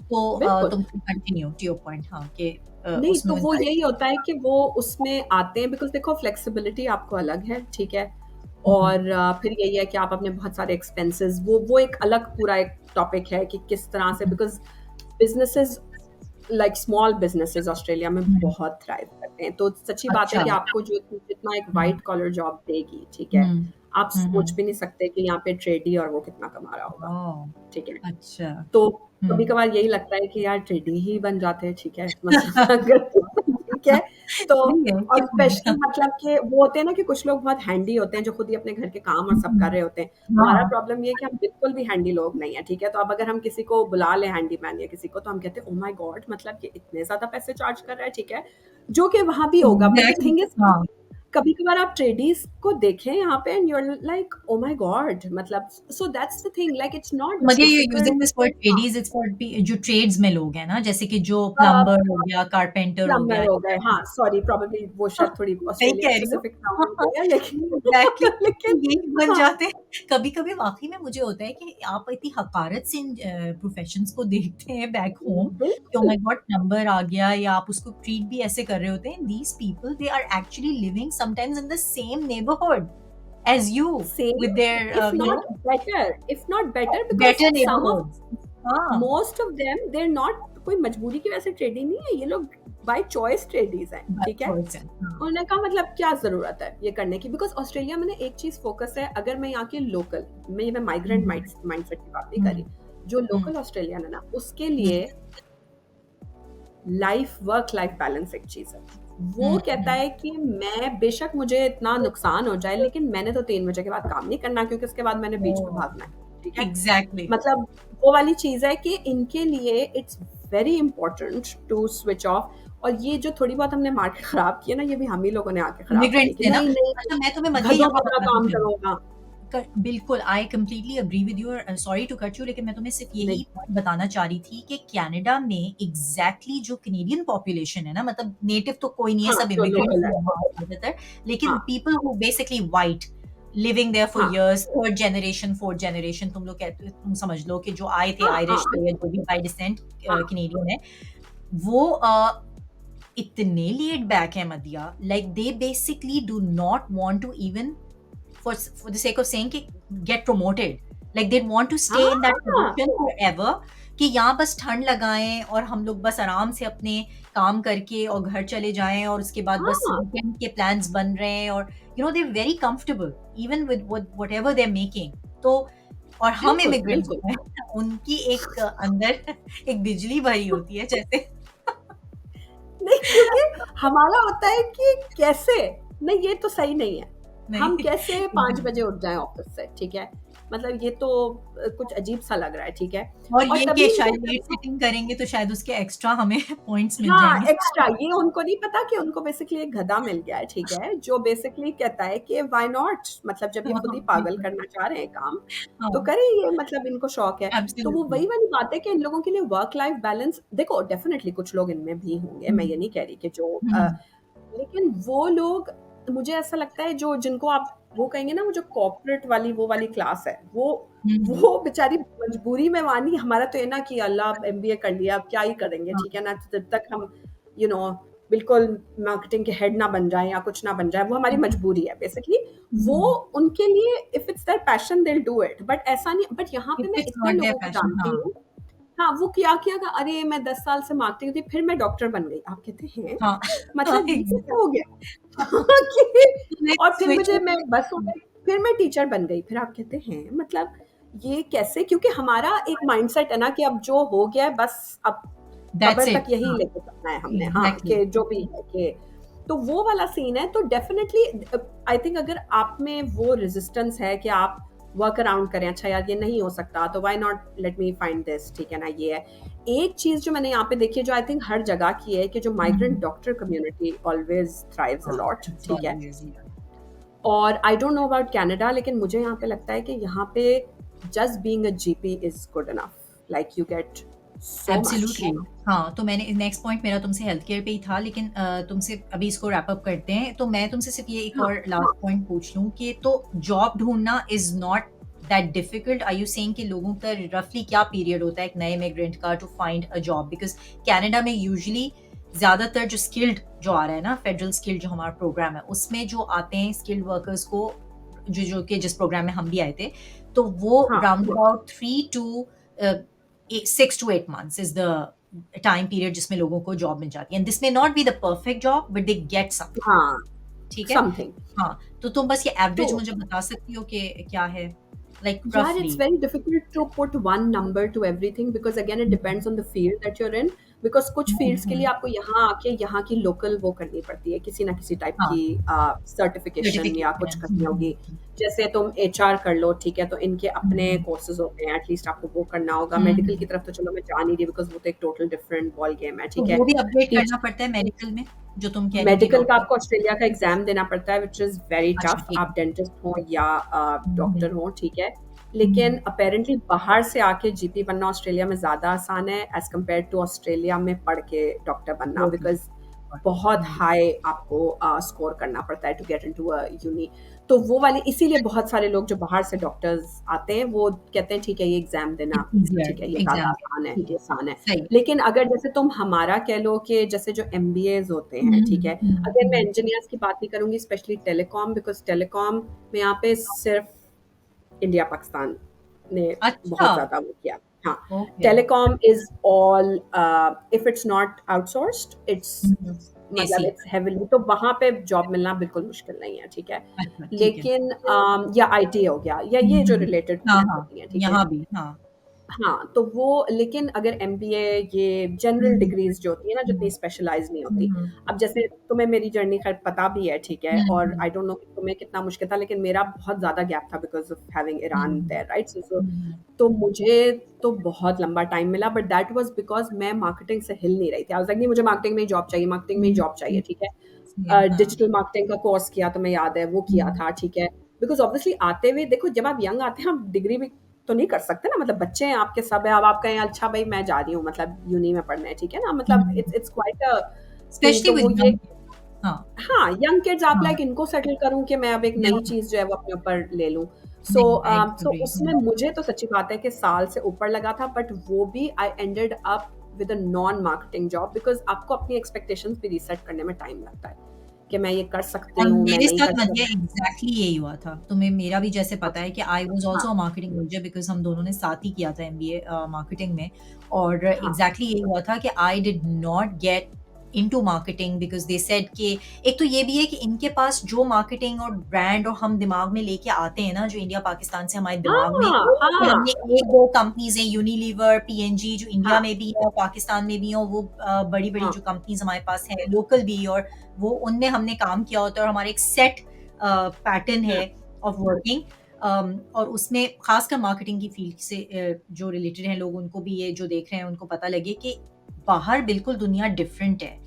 तो बिल्कुल। तुम कंटिन्यू टू योर पॉइंट, हाँ, कि नहीं उसमें तो वो उनका यही होता है कि वो उसमें आते हैं, बिकॉज देखो फ्लेक्सिबिलिटी आपको अलग है, ठीक है? और फिर यही है कि आप अपने बहुत सारे एक्सपेंसेस, वो एक अलग पूरा एक टॉपिक है कि किस तरह से, because businesses like small businesses Australia में बहुत थ्राइव करते हैं। तो सच्ची बात है अच्छा। कि आपको जो जितना एक हुँ, वाइट कॉलर जॉब देगी, ठीक है, हुँ, आप हुँ, सोच हुँ। भी नहीं सकते कि यहाँ पे ट्रेडी और वो कितना कमा रहा होगा, ओह! ठीक है? अच्छा। तो हुँ। कभी-कभार यही लगता है कि यार ट्रेडी ही बन जाते हैं, ठीक है? मतलब अगर ठीक है, तो सही है, और क्यों स्पेशली नहीं? मतलब कि वो होते हैं ना कि कुछ लोग बहुत हैंडी होते हैं, जो खुद ही अपने घर के काम और सब कर रहे होते हैं। हमारा हाँ। प्रॉब्लम ये है कि हम बिल्कुल भी हैंडी लोग नहीं हैं, ठीक है? तो अब अगर हम किसी को बुला लें हैंडीमैन या किसी को, तो हम कहते हैं, ओह माय गॉड! मतलब ये इतने ज़्यादा पैसे चार्ज कर रहा है, ठीक है? जो कि वहाँ भी होगा, but the exactly, thing is हाँ। कभी-कभार आप ट्रेडीज़ को देखें यहाँ पे and you are like, oh my god! मतलब so that's the thing, like it's not मतलब you're difficult using this to word tradies, it's for जो ट्रेड्स में लोग हैं ना, जैसे कि जो हाँ। प्लम्बर हो गया, कारपेंटर हो गया, प्लम्बर हो गए, हाँ, सॉरी प्रोबेबली वो शायद थोड़ी सही ऑस्ट्रेलिया कह रही हो। स्पेसिफिक नाउन हो गया, लेकिन एग्ज़ैक्टली, लेकिन यही बन हाँ, जाते हैं। कभी-कभी वाक़ई में मुझे होता है कि आप इतनी हक़ारत से इन प्रोफ़ेशंस को देखते हैं बैक होम कि ओह बिल्कुल, माय गॉड, प्लम्बर आ गया, या आप उसको ट्रीट भी ऐसे कर रहे होते हैं। These people they are actually living sometimes in the same neighbourhood as you same with there if not better because better some of neighbourhoods. हाँ, most of them they are not, कोई मजबूरी की वजह से ट्रेडी नहीं है, ये लोग बाय चॉइस ट्रेडीज़ हैं, बाय ठीक है? चॉइस है। हाँ। उन्होंने कहा मतलब क्या ज़रूरत है ये करने की? बिकॉज़ ऑस्ट्रेलिया में ना एक चीज़ फ़ोकस है, अगर मैं यहाँ की लोकल, मैं माइग्रेंट हुँ, माइंडसेट की बात नहीं कर हुँ, रही। जो हुँ, लोकल ऑस्ट्रेलियन है ना, उसके हुँ, लिए वर्क लाइफ बैलेंस एक चीज़ है। वो हुँ, कहता हुँ। है कि मैं बेशक मुझे इतना नुकसान हो जाए, लेकिन मैंने तो 3 बजे के बाद काम नहीं करना, क्योंकि उसके बाद मैंने बीच में ओह! भागना है, ठीक है? एग्ज़ैक्टली। मतलब वो वाली चीज़ है कि इनके लिए it's very important to switch off. और ये जो थोड़ी बहुत हमने मार्केट खराब की है ना, ये भी हम ही लोगों ने आके खराब की है इमिग्रेंट्स कि थे ना? नहीं, नहीं, अच्छा, मैं तुम्हें मध्य गधों यहाँ की तरह बताती काम चलूँ। करो, हाँ। बिल्कुल, I completely agree with you और सॉरी टू कट यू, लेकिन मैं तुम्हें सिर्फ नहीं, यही पॉइंट बताना चाह रही थी कि कनाडा में एग्जैक्टली जो कनेडियन पॉपुलेशन है ना, मतलब नेटिव तो कोई नहीं है, हाँ, सब जो इमिग्रेंट्स लोकल है। हैं वहाँ ज्यादातर, लेकिन हाँ, people who basically white living there for हाँ, years, third generation fourth generation, तुम लोग कहते हो, तुम समझ लो कि जो आए थे हाँ, आयरिश हाँ, थे या जो भी बाय डिसेंट हाँ, कनेडियन है, वो इतने लेट बैक है Madiya, like they basically do not want to even for the sake of saying कि get promoted, like they want to stay in that हाँ, position forever, कि यहाँ बस ठंड लगाएं और हम लोग बस आराम से अपने काम करके और घर चले जाएं, और उसके बाद बस हाँ, वीकेंड के प्लान्स बन रहे हैं, और they very comfortable even with whatever they're making। तो और हम बिल्कुल, इमिग्रेंट्स बिल्कुल। जो हैं उनकी एक अंदर एक बिजली भरी होती है जैसे नहीं, क्योंकि हमारा होता है कि कैसे, नहीं ये तो सही नहीं है। हम नहीं कैसे 5 बजे उठ जाएँ ऑफ़िस से, ठीक है? मतलब ये तो कुछ अजीब-सा लग रहा है, ठीक है? और और ये कि तभी शायद मुझे लेट सेटिंग करेंगे तो शायद उसके एक्स्ट्रा हमें पॉइंट्स मिल हाँ, जाएंगे। एक्स्ट्रा ये उनको नहीं पता कि उनको बेसिकली एक गधा मिल गया है, ठीक है? जो बेसिकली कहता है कि व्हाई नॉट, मतलब जब ये खुद ही पागल बिल्कुल, करना चाह रहे हैं काम, तो हाँ, करें ये, मतलब इनको शौक है। तो वो एब्सोल्युटली। वही वाली बात है कि इन लोगों के लिए वर्क लाइफ बैलेंस देखो डेफ़िनिटली कुछ लोग इनमें भी होंगे, मैं ये नहीं कह रही कि जो हुँ, लेकिन वो लोग, मुझे ऐसा लगता है जो जिनको आप वो कहेंगे ना, वो जो कॉर्पोरेट वाली वो वाली क्लास है, हुँ, वो बेचारी मजबूरी में मानी, हमारा तो ये ना कि अल्लाह एमबीए कर लिया, अब क्या ही करेंगे, हाँ, ठीक है ना? जब तक हम यू नो बिल्कुल मार्केटिंग के हेड ना बन जाएँ या कुछ ना बन जाए, वो हमारी हुँ, मजबूरी है बेसिकली। वो हुँ, उनके लिए if it's their passion they will do it, but ऐसा नहीं, बट यहाँ पे इफ मैं इट्स इतने नॉट देयर लोगों को पैशन, जानती हाँ, हूँ। हाँ, वो क्या किया था, अरे मैं 10 साल से मार्केटिंग थी, फिर मैं डॉक्टर बन गई। आप कहते हैं? हाँ, हाँ, मतलब ये कैसे एग्ज़ैक्टली। हो गया? कि और फिर स्विच मुझे हो मैं बस हो गया। गई, फिर मैं टीचर बन गई। फिर आप कहते हैं मतलब ये कैसे? क्योंकि हमारा एक माइंडसेट है ना कि अब जो हो गया है बस अब दैट्स कब्र तक इट, यही हाँ, लेके चलना है हमने, हाँ, एग्ज़ैक्टली। कि जो भी है कि तो वो वाला सीन है, तो डेफ़िनिटली आई थिंक अगर आप में वो रेज़िस्टेंस है कि आप वर्क अराउंड करें, अच्छा यार ये नहीं हो सकता, तो why not let me find this, ठीक है ना? ये है। एक चीज़ जो मैंने यहाँ पे देखी है, जो आई थिंक हर जगह की है, कि जो माइग्रेंट हुँ, डॉक्टर कम्युनिटी ऑलवेज़ थ्राइव्स अ हाँ, लॉट, इट्स ठीक है? ऑलवेज़ या और I don't know about Canada, लेकिन मुझे यहाँ पे लगता है कि यहाँ पे just being a GP is good enough, like you get so much. Absolutely. हाँ, तो मैंने नेक्स्ट पॉइंट मेरा तुमसे हेल्थ केयर पे ही था, लेकिन तुमसे अभी इसको रैप अप करते हैं। तो मैं तुमसे सिर्फ ये एक हाँ, और लास्ट पॉइंट पूछ लूँ कि तो जॉब ढूँढना is not that difficult, are you saying कि लोगों का रफली क्या पीरियड होता है एक नए इमिग्रेंट का to find a job? Because Canada में यूजुअली ज़्यादातर जो स्किल्ड जो आ रहा है ना, फेडरल स्किल्ड जो हमारा प्रोग्राम है, उसमें जो आते हैं स्किल्ड वर्कर्स को, जो कि जिस प्रोग्राम में हम भी आए थे, तो वो हाँ, round about 3 to 6 to 8 months is the time period जिसमें लोगों को जॉब मिल जाती है, and this may not be the perfect job but they get something. हाँ, ठीक है? समथिंग। हाँ, तो तुम बस ये तो एवरेज मुझे बता सकती हो कि क्या है, लाइक यार इट्स रफली? Very difficult to put one number to everything, because again it depends on the field that you're in, because कुछ फील्ड्स के लिए आपको यहाँ आके यहाँ की लोकल वो करनी पड़ती है, किसी ना किसी टाइप हाँ, की सर्टिफिकेशन या कुछ सर्टिफिकेशन। करनी होगी। जैसे तुम एचआर कर लो, ठीक है, तो इनके अपने कोर्सेज होते हैं, एटलीस्ट आपको वो करना होगा। मेडिकल की तरफ तो चलो मैं जा नहीं रही, बिकॉज वो तो एक टोटल डिफरेंट बॉल गेम है, तो ठीक है। वो भी अपडेट टीच करना पड़ता है मेडिकल में, जो तुम कह रही थी मेडिकल का डॉक्टर? आपको ऑस्ट्रेलिया का एग्जाम देना पड़ता है, विच इज़ वेरी अच्छा, टफ, ठीक आप डेंटिस्ट हो या है। डॉक्टर हो, ठीक है। हुँ, लेकिन अपेरेंटली बाहर से आके जीपी बनना ऑस्ट्रेलिया में ज़्यादा आसान है एज़ कम्पेयर टू ऑस्ट्रेलिया में पढ़ के डॉक्टर बनना, वो भी। बिकॉज़ बहुत हुँ, हाई आपको स्कोर करना पड़ता है to get into a uni. तो वो वाली इसीलिए बहुत सारे लोग जो बाहर से डॉक्टर्स आते हैं, वो कहते हैं ठीक है ये एग्ज़ाम देना, इट्स ईज़ियर ठीक है, ये ज़्यादा एग्ज़ाम आसान है, ठीक ये है, आसान है। सही। लेकिन अगर जैसे तुम हमारा कह लो कि जैसे जो एमबीएज़ होते हुँ, हैं, ठीक है, हुँ, अगर मैं हुँ। इंजीनियर्स की बात नहीं करूँगी, स्पेशली टेलीकॉम, बिकॉज़ टेलीकॉम में यहाँ पे सिर्फ इंडिया, पाकिस्तान ने अच्छा, बहुत ज़्यादा वो किया। हाँ, okay. Telecom is all if it's not outsourced, it's um, मतलब एसी, इट्स हेवीली, तो वहाँ पे जॉब मिलना बिल्कुल मुश्किल नहीं है, ठीक है। अच्छा, ठीक है। लेकिन या आईटी हो गया या हुँ, ये जो हुँ। रिलेटेड हाँ, फील्ड्स हाँ, होती हैं, ठीक है। यहाँ भी, हाँ। हाँ, तो वो लेकिन अगर एमबीए ये जनरल हुँ, डिग्रीज़ जो होती है ना, जो इतनी हुँ, स्पेशलाइज़ नहीं होती। हुँ, अब जैसे तुम्हें मेरी जर्नी खैर पता भी है, ठीक है, हुँ, और हुँ, आई डोंट नो कि तुम्हें कितना मुश्किल था, लेकिन मेरा बहुत ज़्यादा गैप था because of having Iran um, there, right? So um, तो मुझे तो बहुत लंबा टाइम मिला, बट दैट वाज़ बिकॉज़ मैं मार्केटिंग से हिल नहीं रही थी। आई वाज़ लाइक नहीं, मुझे मार्केटिंग में ही जॉब चाहिए, मार्केटिंग में ही हुँ, जॉब चाहिए, हुँ, ठीक है। सेम, हाँ। डिजिटल मार्केटिंग का कोर्स किया, तो मैं याद है वो किया हुँ, था, ठीक है। बिकॉज़ ऑब्वियसली आते हुए देखो जब आप यंग आते हैं, आप डिग्री भी तो नहीं कर सकते ना, मतलब बच्चे हैं आपके सब है, अब आप कहें अच्छा भई मैं जा रही हूँ मतलब यूनी में पढ़ने, ठीक है ना? मतलब it's quite a thing, specially तो वो विद ये यंग। हाँ, हाँ, यंग किड्स आप हाँ, लाइक इनको सेटल करूँ कि मैं अब एक नई yeah, चीज़ जो है वो अपने ऊपर ले लूँ। सो नहीं, I सो agree. उसमें मुझे तो सच्ची बात है कि साल से ऊपर लगा था, बट वो भी I ended up with a non marketing job because आपको अपनी एक्सपेक्टेशंस भी रीसेट करने में टाइम लगता है, कि मैं ये कर सकती और हूँ, मैं मेरे नहीं साथ कर मध्य सकती। एग्ज़ैक्टली यही हुआ था। तुम्हें मेरा भी जैसे हाँ, पता है कि आई वाज़ हाँ, also a marketing major because हम दोनों ने साथ ही किया था एमबीए मार्केटिंग में और हाँ। एग्ज़ैक्टली यही हुआ था कि I did not gate into marketing because they said कि एक तो ये भी है कि इनके पास जो मार्केटिंग और ब्रांड और हम दिमाग में लेके आते हैं ना, जो इंडिया पाकिस्तान से हमारे दिमाग में हाँ, कि हाँ, हमने 1-2 कंपनीज़ हैं यूनिलीवर, पीएनजी जो इंडिया हाँ, में भी है और पाकिस्तान में भी हैं और वो बड़ी-बड़ी हाँ, जो कंपनीज़ हमारे पास हैं, लोकल भी और वो उनमें हमने काम किया होता है और हमारा एक सेट पैटर्न हुँ, है ऑफ वर्किंग और उसमें खासकर मार्केटिंग की फील्ड से जो रिलेटेड हैं लोग उनको भी ये जो देख रहे हैं उनको पता लगे कि बाहर बिल्कुल दुनिया डिफरेंट है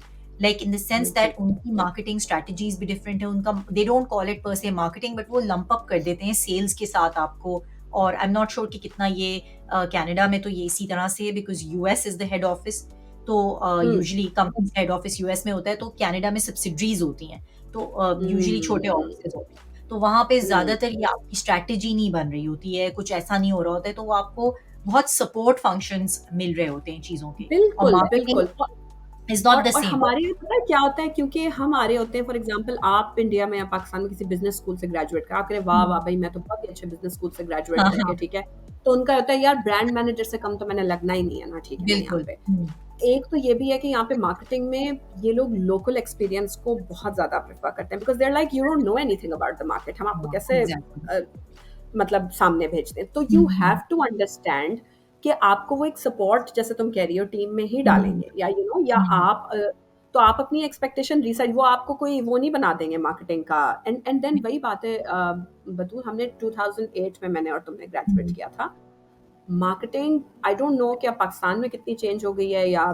लाइक इन द सेंस बिल्कुल। दैट उनकी मार्केटिंग स्ट्रैटेजीज भी डिफरेंट है उनका दे डोंट कॉल इट पर से मार्केटिंग बट वो लंप अप कर देते हैं सेल्स के साथ आपको और आई एम नॉट श्योर कि कितना ये कनाडा में तो ये इसी तरह से है because US is the head office तो um, usually company head office US में होता है तो कनाडा में सब्सिडरीज होती हैं तो यूजुअली छोटे हुँ, ऑफिसेज़ होते हैं। तो वहाँ पे हुँ। ज़्यादातर ये आपकी स्ट्रैटेजी नहीं बन रही होती है, कुछ ऐसा नहीं हो रहा होता है, तो वो आपको बहुत सपोर्ट फंक्शंस मिल रहे होते हैं चीज़ों के और बिल्कुल, मार्केटिंग बिल्कुल। इज़ नॉट द और सेम। हमारे यहाँ पता है क्या होता है, क्योंकि हम आ रहे होते हैं फॉर एग्जांपल आप इंडिया में या पाकिस्तान में किसी बिज़नेस स्कूल से ग्रेजुएट कर, आप कह रहे हैं वाह, वाह हुँ। भई मैं तो बहुत ही अच्छे बिज़नेस स्कूल से ग्रेजुएट हाँ, करके, हाँ, ठीक है। तो उनका होता है यार ब्रांड मैनेजर से कम तो मैंने लगना ही नहीं है ना, ठीक है ना यहाँ बिल्कुल। पे। हुँ, एक तो ये भी है कि यहाँ पे मार्केटिंग में ये लोग लोकल एक्सपीरियंस को बहुत ज़्यादा प्रेफ़र करते हैं because they are like you don't know anything about the market, हम आपको हाँ, कैसे एग्ज़ैक्टली। मतलब सामने भेजते हैं। तो um, you have um, to understand कि आपको वो एक सपोर्ट जैसे तुम कह रही हो टीम में ही हुँ, डालेंगे या यू नो या हुँ, आप तो आप अपनी एक्सपेक्टेशन रीसेट, वो आपको कोई वो नहीं बना देंगे मार्केटिंग का। एंड देन वही बात है बतूल हमने 2008 में मैंने और तुमने ग्रेजुएट हुँ, किया था। मार्केटिंग आई डोंट नो कि अब पाकिस्तान में कितनी चेंज हो गई है या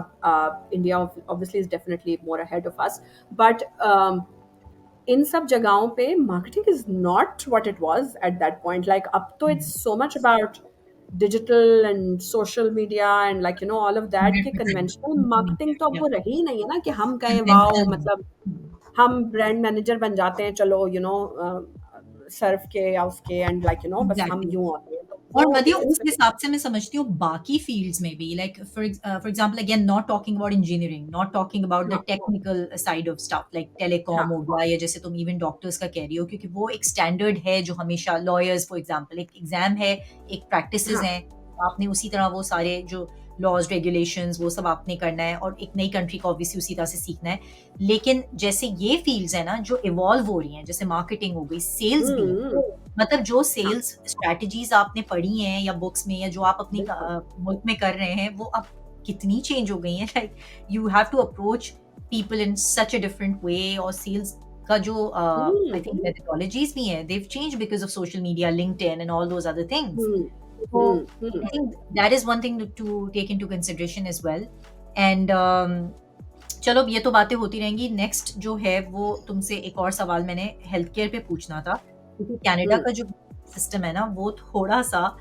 India obviously is definitely more ahead of us, but in सब जगहों पे marketing is not what it was at that point, like अब तो um. It's so much about digital and social media and like you know all of that, कि different conventional marketing तो अब या वो रही ही नहीं है ना कि हम कहें वाओ कन्वेंशनल मतलब हुँ। हम ब्रांड मैनेजर बन जाते हैं चलो यू नो सर्फ के या उसके एंड लाइक यू नो बस हम एग्ज़ैक्टली। यूं होते हैं, तो और वो मदिया इस उस हिसाब से मैं समझती हूँ बाकी फ़ील्ड्स में भी like for example again not talking about engineering, not talking about the हाँ, technical side of stuff like telecom हाँ, हो गया या जैसे तुम इवन डॉक्टर्स का कह रही हो क्योंकि वो एक स्टैंडर्ड है जो हमेशा लॉयर्स फॉर एग्ज़ाम्पल एक एग्ज़ाम है, एक प्रैक्टिसेज़ हाँ, हैं, आपने उसी तरह वो सारे जो लॉज़, रेगुलेशंस वो सब आपने करना है और एक नई कंट्री को ऑब्वियसली उसी तरह से सीखना है। लेकिन जैसे ये फ़ील्ड्स हैं ना जो इवॉल्व हो रही हैं, जैसे मार्केटिंग हो गई, सेल्स भी है। हम्म, मतलब जो हाँ, सेल्स स्ट्रैटेजीज़ आपने पढ़ी हैं या बुक्स में या जो आप अपनी बिल्कुल, मुल्क में कर रहे हैं, वो अब कितनी चेंज हो गई हैं like you have to approach people in such a different way और सेल्स का जो आई थिंक हम्म, मेथोडोलॉजीज़ भी हैं, they have changed because of social media, LinkedIn and all those other things. Hmm, तो I think that is one thing to take into consideration as well and चलो ये तो बातें होती रहेंगी। Next जो है वो तुमसे एक और सवाल मैंने हेल्थ केयर पे पूछना था, क्योंकि कनाडा हम्म, का जो सिस्टम है ना वो थोड़ा-सा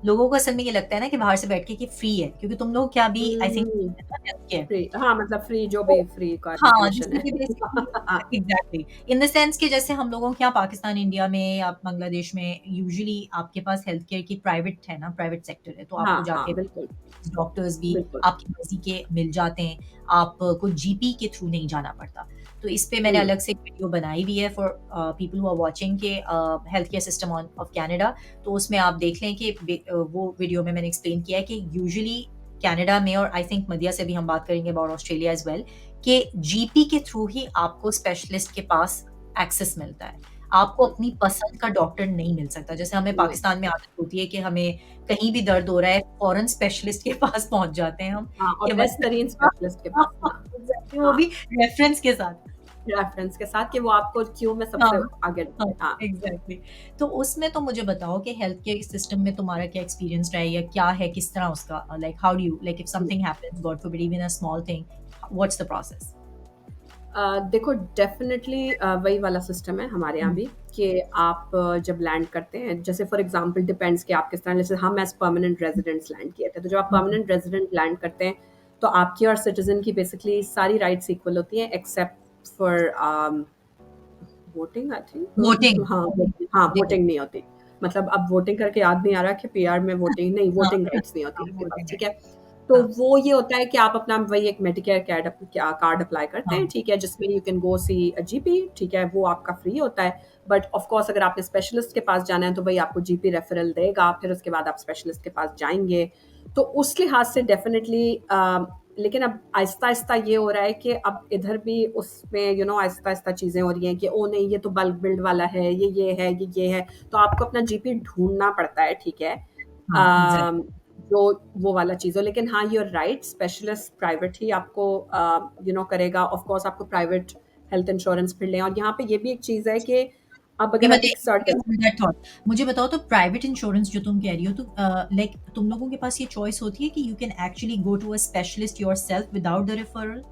लोगों को असल में ये लगता है ना कि बाहर से बैठ के कि फ्री है, क्योंकि तुम लोग क्या अभी I think hmm, health care free, हाँ मतलब फ्री जो तो भी फ्री का हाँ, डेफिनेशन जिसमें है। कि बेसिकली हाँ, एग्ज़ैक्टली इन द सेंस कि जैसे हम लोगों के यहाँ पाकिस्तान, इंडिया में या बांग्लादेश में यूजुअली आपके पास हेल्थ केयर की प्राइवेट है ना, प्राइवेट सेक्टर है, तो हाँ, आपको हाँ, जाके बिल्कुल, डॉक्टर्स भी बिल्कुल, आपकी मर्ज़ी के मिल जाते हैं, आपको जीपी के थ्रू नहीं जाना पड़ता। तो इस पे मैंने हम्म, अलग से एक वीडियो बनाई भी है for people who are watching के health care system of Canada, तो उसमें आप देख लें कि वो वीडियो में मैंने एक्सप्लेन किया है कि यूजुअली कनाडा में और आई थिंक मदिया से भी हम बात करेंगे अबाउट ऑस्ट्रेलिया एज़ वेल कि जीपी के थ्रू ही आपको स्पेशलिस्ट के पास एक्सेस मिलता है। आपको अपनी पसंद का डॉक्टर नहीं मिल सकता। जैसे हमें नो, पाकिस्तान में आदत होती है कि हमें कहीं भी दर्द हो रहा है, फ़ौरन स्पेशलिस्ट के पास पहुँच जाते हैं हम हाँ कि और बस बेस्ट तरीन स्पेशलिस्ट के पास, हाँ, एग्ज़ैक्टली वो हाँ, भी रेफ़रेंस के साथ। रेफरेंस के साथ कि वो आपको क्यू में हाँ, सबसे आगे हाँ, रखे, हाँ। एग्ज़ैक्टली। तो उसमें तो मुझे बताओ कि हेल्थ केयर सिस्टम में तुम्हारा क्या एक्सपीरियंस रहा है या क्या है, किस तरह उसका like how do you like if something happens God forbid even a small thing, what's the process? देखो डेफ़िनेटली वही वाला सिस्टम है हमारे यहाँ हुँ, भी कि आप जब लैंड करते हैं, जैसे फॉर एग्ज़ाम्पल डिपेंड्स कि आप किस तरह, जैसे हम एज़ परमानेंट रेज़िडेंट्स लैंड किए थे, तो जब आप हुँ, परमानेंट रेज़िडेंट लैंड करते हैं, तो आपकी और सिटिज़न की बेसिकली सारी राइट्स इक्वल होती हैं except for voting I think. Voting. हाँ, जी, वोटिंग नहीं होती। मतलब अब वोटिंग करके याद नहीं आ रहा कि पीआर में वोटिंग नहीं, हाँ, वोटिंग राइट्स नहीं होती हाँ, आपके पास, वोटिंग ठीक राइट। है? तो हाँ, वो ये होता है कि आप अपना वही एक मेडिकेयर कार्ड अप्लाई करते हैं, हाँ, ठीक है? जिसमें you can go see a GP, ठीक है? वो आपका फ्री होता है। बट ऑफ कोर्स अगर आपने स्पेशलिस्ट के पास जाना है, तो वही आपको जीपी रेफरल देगा, फिर उसके बाद आप स्पेशलिस्ट के पास जाएँगे। तो उस लिहाज से डेफ़िनिटली लेकिन अब आहिस्ता-आहिस्ता ये हो रहा है कि अब इधर भी उसमें आहिस्ता-आहिस्ता चीज़ें हो रही हैं कि ओह नहीं, ये तो बल्क बिल्ड वाला है, ये है, ये है। तो आपको अपना जीपी ढूँढना पड़ता है, ठीक है? हाँ, अम, एग्ज़ैक्टली। जो वो वाला चीज़ हो, लेकिन हाँ, you are right, specialist private ही आपको करेगा। ऑफ कोर्स आपको प्राइवेट हेल्थ इंश्योरेंस फिर लें, और यहाँ पे ये भी एक चीज़ है कि अब नहीं अगर आप एक सर्टेन होल्ड दैट थॉट। मुझे बताओ तो प्राइवेट इंश्योरेंस जो तुम कह रही हो तो लाइक तुम लोगों के पास ये चॉइस होती है कि you can actually go to a specialist yourself without the referral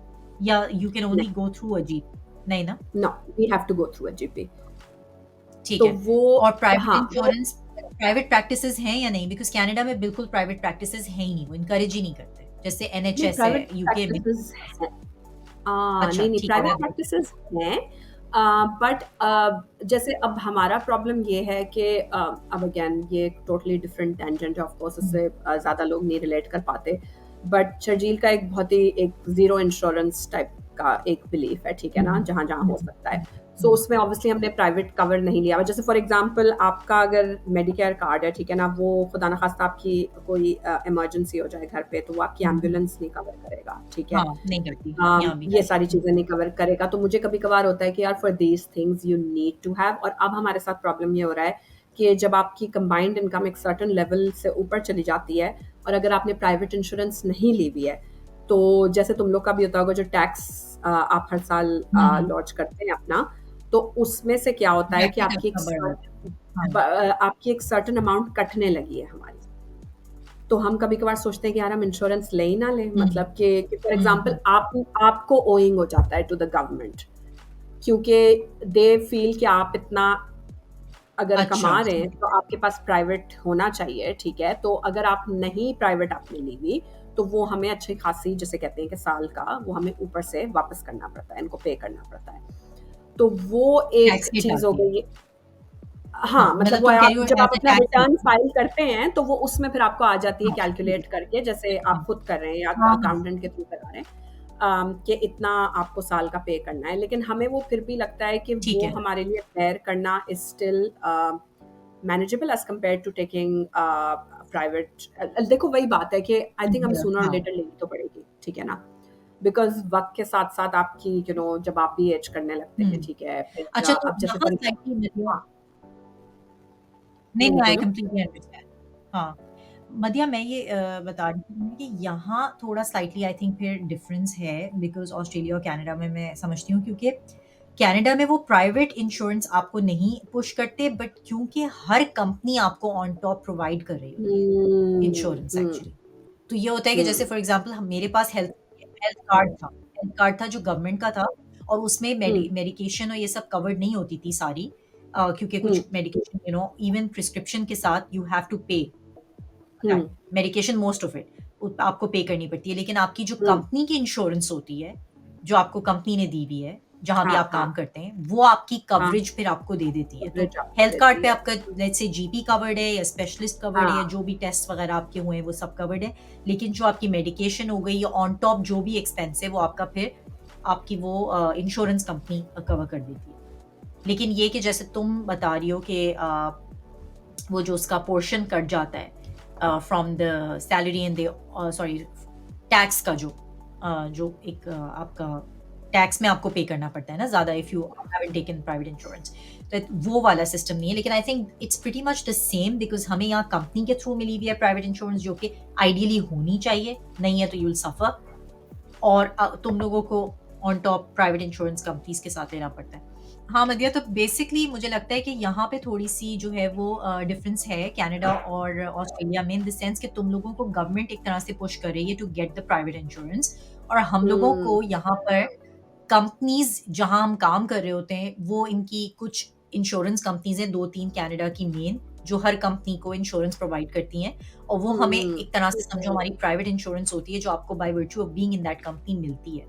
या you can only go through a GP? नहीं ना? No, we have to go through a GP. ठीक तो है। वो और प्राइवेट हाँ, वो इंश्योरेंस प्राइवेट प्रैक्टिसेज़ हैं या नहीं? बिकॉज़ कनाडा में बिल्कुल प्राइवेट प्रैक्टिसेज़ हैं ही नहीं, वो एनकरेज ही नहीं करते। जैसे नहीं, एनएचएस है प्राइवेट यूके में। प्रैक्टिसेज़ हैं। अच्छा, नहीं, ठीक है, प्राइवेट मैं बताती हूँ। प्रैक्टिसेज़ हैं। बट जैसे अब हमारा प्रॉब्लम ये है कि अब अगेन ये एक टोटली डिफरेंट टेंजेंट है, ऑफ कोर्स हुँ, इससे ज़्यादा लोग नहीं रिलेट कर पाते। बट शर्जील का एक बहुत ही एक ज़ीरो इंश्योरेंस टाइप का एक बिलीफ है, ठीक है हुँ, ना? हुँ, जहाँ-जहाँ हुँ, हो सकता है। हुँ, सो हुँ। उसमें ऑब्वियसली हमने प्राइवेट कवर नहीं लिया हुआ। जैसे फॉर एग्ज़ाम्पल आपका अगर मेडिकेयर कार्ड है, ठीक है ना? वो खुदा ना ख़ास्ता आपकी कोई इमरजेंसी हो जाए घर पे, तो वो आपकी हुँ, हुँ। एम्बुलेंस नहीं कवर करेगा, ठीक है? हाँ, नहीं करती, यहाँ भी ये राइट। सारी हुँ, चीज़ें नहीं कवर करेगा, तो मुझे कभी-कभार होता है कि यार for these things you need to have. और अब हमारे साथ प्रॉब्लम ये हो रहा है कि जब आपकी कंबाइंड इनकम एक सर्टेन लेवल से ऊपर चली जाती है, और अगर आपने प्राइवेट इंश्योरेंस नहीं ली हुई है, तो जैसे तुम लोग का भी होता होगा जो टैक्स आप हर साल हुँ, हुँ। लॉन्च करते हैं अपना, तो उसमें से क्या होता है कि ब्रैकेट आपका बढ़ जाता है। हाँ। आपकी एक सर्टेन अमाउंट कटने लगी है हमारी। तो हम कभी-कभार सोचते हैं कि यार हम इंश्योरेंस ले ही ना लें, हुँ, मतलब कि फॉर हुँ, एग्ज़ाम्पल हुँ। आपको ओइंग हो जाता है टू द गवर्नमेंट, क्योंकि दे फील कि आप इतना अगर अच्छा, कमा रहे हैं, समझ तो आपके पास प्राइवेट होना चाहिए, ठीक है? तो अगर आप नहीं प्राइवेट आपने ली हुई, तो वो हमें अच्छी खासी जिसे कहते हैं कि साल का वो हमें ऊपर से वापस करना पड़ता है, इनको पे करना पड़ता है। तो वो एक टैक्स हिट चीज़ हो आती है। गई। हाँ, हाँ, मतलब मतलब वो तुम कह आप रही हो जब आप एज़ अ अपना टैक्स हिट। रिटर्न फाइल करते हैं, तो वो उसमें फिर आपको आ जाती है हाँ, कैलकुलेट करके, जैसे हाँ, आप खुद कर रहे हैं या हाँ, हाँ, अकाउंटेंट के थ्रू करा रहे हैं, कि इतना आपको साल का पे करना है। लेकिन हमें वो फिर भी लगता है कि ठीक वो है। हमारे लिए बेयर करना is still manageable as compared to taking private. देखो वही बात है कि आई थिंक हमें सूनर और हाँ, लेटर लेनी तो पड़ेगी, ठीक है ना? बिकॉज़ वक़्त के साथ-साथ आपकी जब आप भी एज करने लगते हैं, हुँ। ठीक है? फिर अच्छा तो अब जैसे यहाँ फॉर स्लाइटली मदिया हाँ, नहीं, नहीं, नहीं नहीं आई बोलो? Completely understand. हाँ, मदिया मैं ये बता रही थी कि यहाँ थोड़ा स्लाइटली आई थिंक फिर डिफरेंस है बिकॉज़ ऑस्ट्रेलिया और कनाडा में मैं समझती हूँ क्योंकि कनाडा में वो प्राइवेट इंश्योरेंस आपको नहीं पुश करते बट क्योंकि हर कंपनी आपको ऑन टॉप प्रोवाइड कर रही होती है, हुँ, इंश्योरेंस हुँ, एक्चुअली। तो ये होता है कि जैसे हुँ, फॉर एग्ज़ाम्पल हम मेरे पास हेल्थ कार्ड था जो गवर्नमेंट का था और उसमें हुँ, मेडिकेशन और ये सब कवर्ड नहीं होती थी सारी क्योंकि हुँ, कुछ मेडिकेशन इवन प्रिस्क्रिप्शन के साथ you have to pay um, that medication most of it आपको पे करनी पड़ती है। लेकिन आपकी जो हुँ, कंपनी की इंश्योरेंस होती है, जो आपको कंपनी ने दी हुई है, जहाँ भी हाँ, आप हाँ, काम करते हैं, वो आपकी हाँ, कवरेज फिर आपको दे देती है। तो कवरेज आपको हेल्थ कार्ड देती पे है। आपका लेट्स से जीपी कवर्ड है या स्पेशलिस्ट कवर्ड है या हाँ, जो भी टेस्ट वगैरह आपके हुए हैं वो सब कवर्ड है। लेकिन जो आपकी मेडिकेशन हो गई या ऑन टॉप जो भी एक्सपेंस है वो आपका फिर आपकी वो इंश्योरेंस कंपनी कवर कर देती है। लेकिन ये कि जैसे तुम बता रही हो कि वो जो उसका पोर्शन कट जाता है from the salary and the sorry tax का जो एक आपका टैक्स में आपको पे करना पड़ता है ना ज़्यादा if you haven't taken private insurance तो वो वाला सिस्टम नहीं है लेकिन I think it's pretty much the same because हमें यहाँ कंपनी के थ्रू मिली हुई है प्राइवेट इंश्योरेंस जो कि आइडियली होनी चाहिए, नहीं है तो यू विल सफर और तुम लोगों को on top private insurance companies के साथ लेना पड़ता है। हाँ, मदिया तो बेसिकली मुझे लगता है कि यहाँ पे थोड़ी-सी जो है वो डिफरेंस है कनाडा और ऑस्ट्रेलिया में इन द सेंस कि तुम लोगों को गवर्नमेंट एक तरह से पुश कर रही है to get the private insurance और हम लोगों हुँ, को यहाँ पर कंपनीज जहां हम काम कर रहे होते हैं वो इनकी कुछ इंश्योरेंस कंपनीज हैं, 2-3 कनाडा की मेन, जो हर कंपनी को इंश्योरेंस प्रोवाइड करती हैं, और वो हमें हम्म एक तरह से समझो हमारी प्राइवेट इंश्योरेंस होती है जो आपको by virtue of being in that company मिलती है।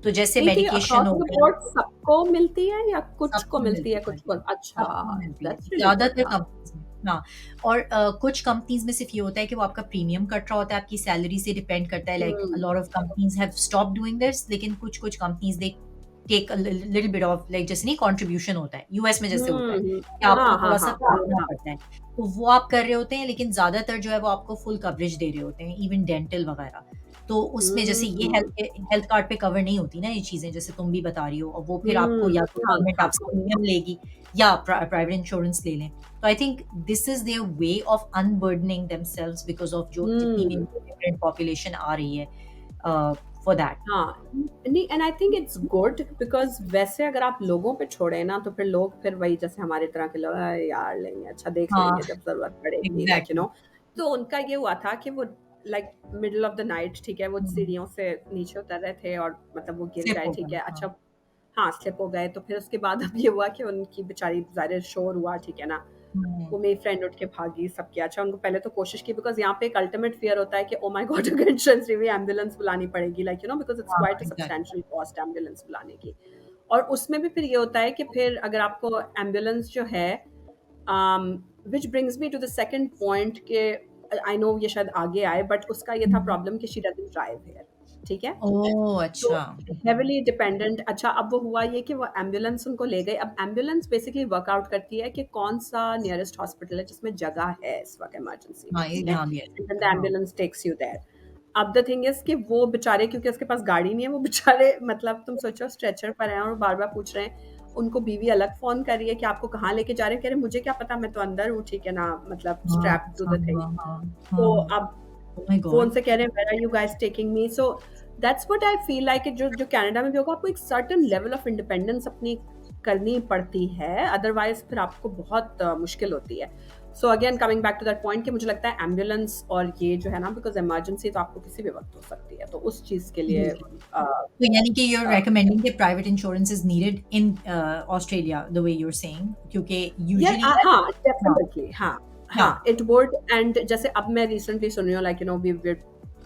तो जैसे नहीं तो ये मेडिकेशन अक्रॉस हो द गया, बोर्ड सबको मिलती है या कुछ को सबको मिलती मिलती है है कुछ को? भाई, अच्छा, सबको मिलती है, दैट्स रियली गुड। ज़्यादातर हाँ। कंपनीज़ में। हाँ, और कुछ कंपनीज़ में सिर्फ़ ये होता है कि वो आपका प्रीमियम कट रहा होता है, आपकी सैलरी से डिपेंड करता है, like a hmm lot of companies have stopped doing this, लेकिन कुछ-कुछ companies they take a little bit of, like जैसे नहीं कंट्रीब्यूशन होता है, यूएस में जैसे होता है, कि आपको हाँ हाँ थोड़ा-सा हाँ देना पड़ता है। तो वो आप कर रहे होते हैं, लेकिन ज़्यादातर जो है वो आपको फुल कवरेज दे रहे होते हैं, इवन डेंटल वगैरह। तो उसमें जैसे ये हम्म हेल्थ कार्ड पे कवर नहीं होती ना ये चीज़ें, जैसे तुम भी बता रही हो, और वो फिर आपको या तो हाँ गवर्नमेंट हाँ आपसे प्रीमियम लेगी या प्राइवेट इंश्योरेंस ले लें। तो I think this is their way of अनबर्डनिंग themselves because of जो जितनी भी हम्म इमिग्रेंट पॉपुलेशन आ रही है फॉर दैट। हाँ, नहीं and I think it's good because वैसे अगर आप लोगों पे छोड़े ना तो फिर लोग फिर वही जैसे हमारी तरह के लोग यार लेंगे, अच्छा देख हाँ, लेंगे जब ज़रूरत पड़ेगी लाइक एग्ज़ैक्टली। तो उनका ये हुआ था कि वो like middle of the night ठीक है, वो हुँ, सीढ़ियों से नीचे उतर रहे थे और मतलब वो गिर स्लिप गए हो ठीक गया, है, हाँ। अच्छा हाँ, स्लिप हो गए तो फिर उसके बाद अब ये हुआ कि उनकी बेचारी ज़ाहिर शोर हुआ ठीक है ना, हुँ, वो मेरी फ्रेंड उठ के भागी, सब किया। अच्छा उनको पहले तो कोशिश की बिकॉज़ यहाँ पे एक अल्टीमेट फ़ियर होता है कि ओह माय गॉड अगर इंश्योरेंस नहीं हुई एम्बुलेंस बुलानी पड़ेगी लाइक बिकॉज़ इट्स हाँ, quite a exactly. Substantial cost ambulance बुलाने की। और उसमें भी फिर ये होता है कि फिर अगर आपको एम्बुलेंस जो है which brings me to the second point के आई नो ये शायद आगे आए बट उसका ये था हुँ। प्रॉब्लम कि शी डज़न्ट ड्राइव हियर, ठीक है? ओह! तो अच्छा। हेविली डिपेंडेंट अच्छा अब वो हुआ ये कि वो एम्बुलेंस उनको ले गए। अब एम्बुलेंस बेसिकली वर्कआउट करती है कि कौन-सा नियरेस्ट हॉस्पिटल है जिसमें जगह है इस वक़्त इमरजेंसी में, हाँ, ये ठीक है? यहाँ भी ऐसा एंड देन होता द है, हाँ। Ambulance takes you there. अब द थिंग इज़ कि वो बेचारे क्योंकि उसके पास गाड़ी नहीं है, वो बेचारे मतलब तुम सोचो स्ट्रेचर पर हैं और बार-बार पूछ रहे हैं। उनको बीवी अलग फ़ोन कर रही है कि आपको कहाँ लेके जा रहे हैं? कह रहे मुझे क्या पता मैं तो अंदर हूँ, ठीक है ना? मतलब हाँ, स्ट्रैप्ड टू हाँ, द थिंग। हाँ, हाँ, तो हाँ। अब ओह माय फ़ोन गॉड! से कह रहे हैं where are you guys taking me? So that's what I feel like कि जो जो कनाडा में भी होगा आपको एक सर्टेन लेवल ऑफ इंडिपेंडेंस अपनी करनी पड़ती है, अदरवाइज़ फिर आपको बहुत मुश्किल होती है। So again coming back to that point कि मुझे लगता है एम्बुलेंस और ये जो है ना बिकॉज़ इमरजेंसी तो आपको किसी भी वक़्त हो सकती है, तो उस चीज़ के लिए बिल्कुल। तो यानी कि you are a, recommending that private insurance is needed in Australia the way you are saying, क्योंकि यूजुअली हाँ, हाँ, डेफ़िनिटली हाँ, या हाँ, इट वुड एंड जैसे अब मैं रिसेंटली सुन रही हूँ लाइक वी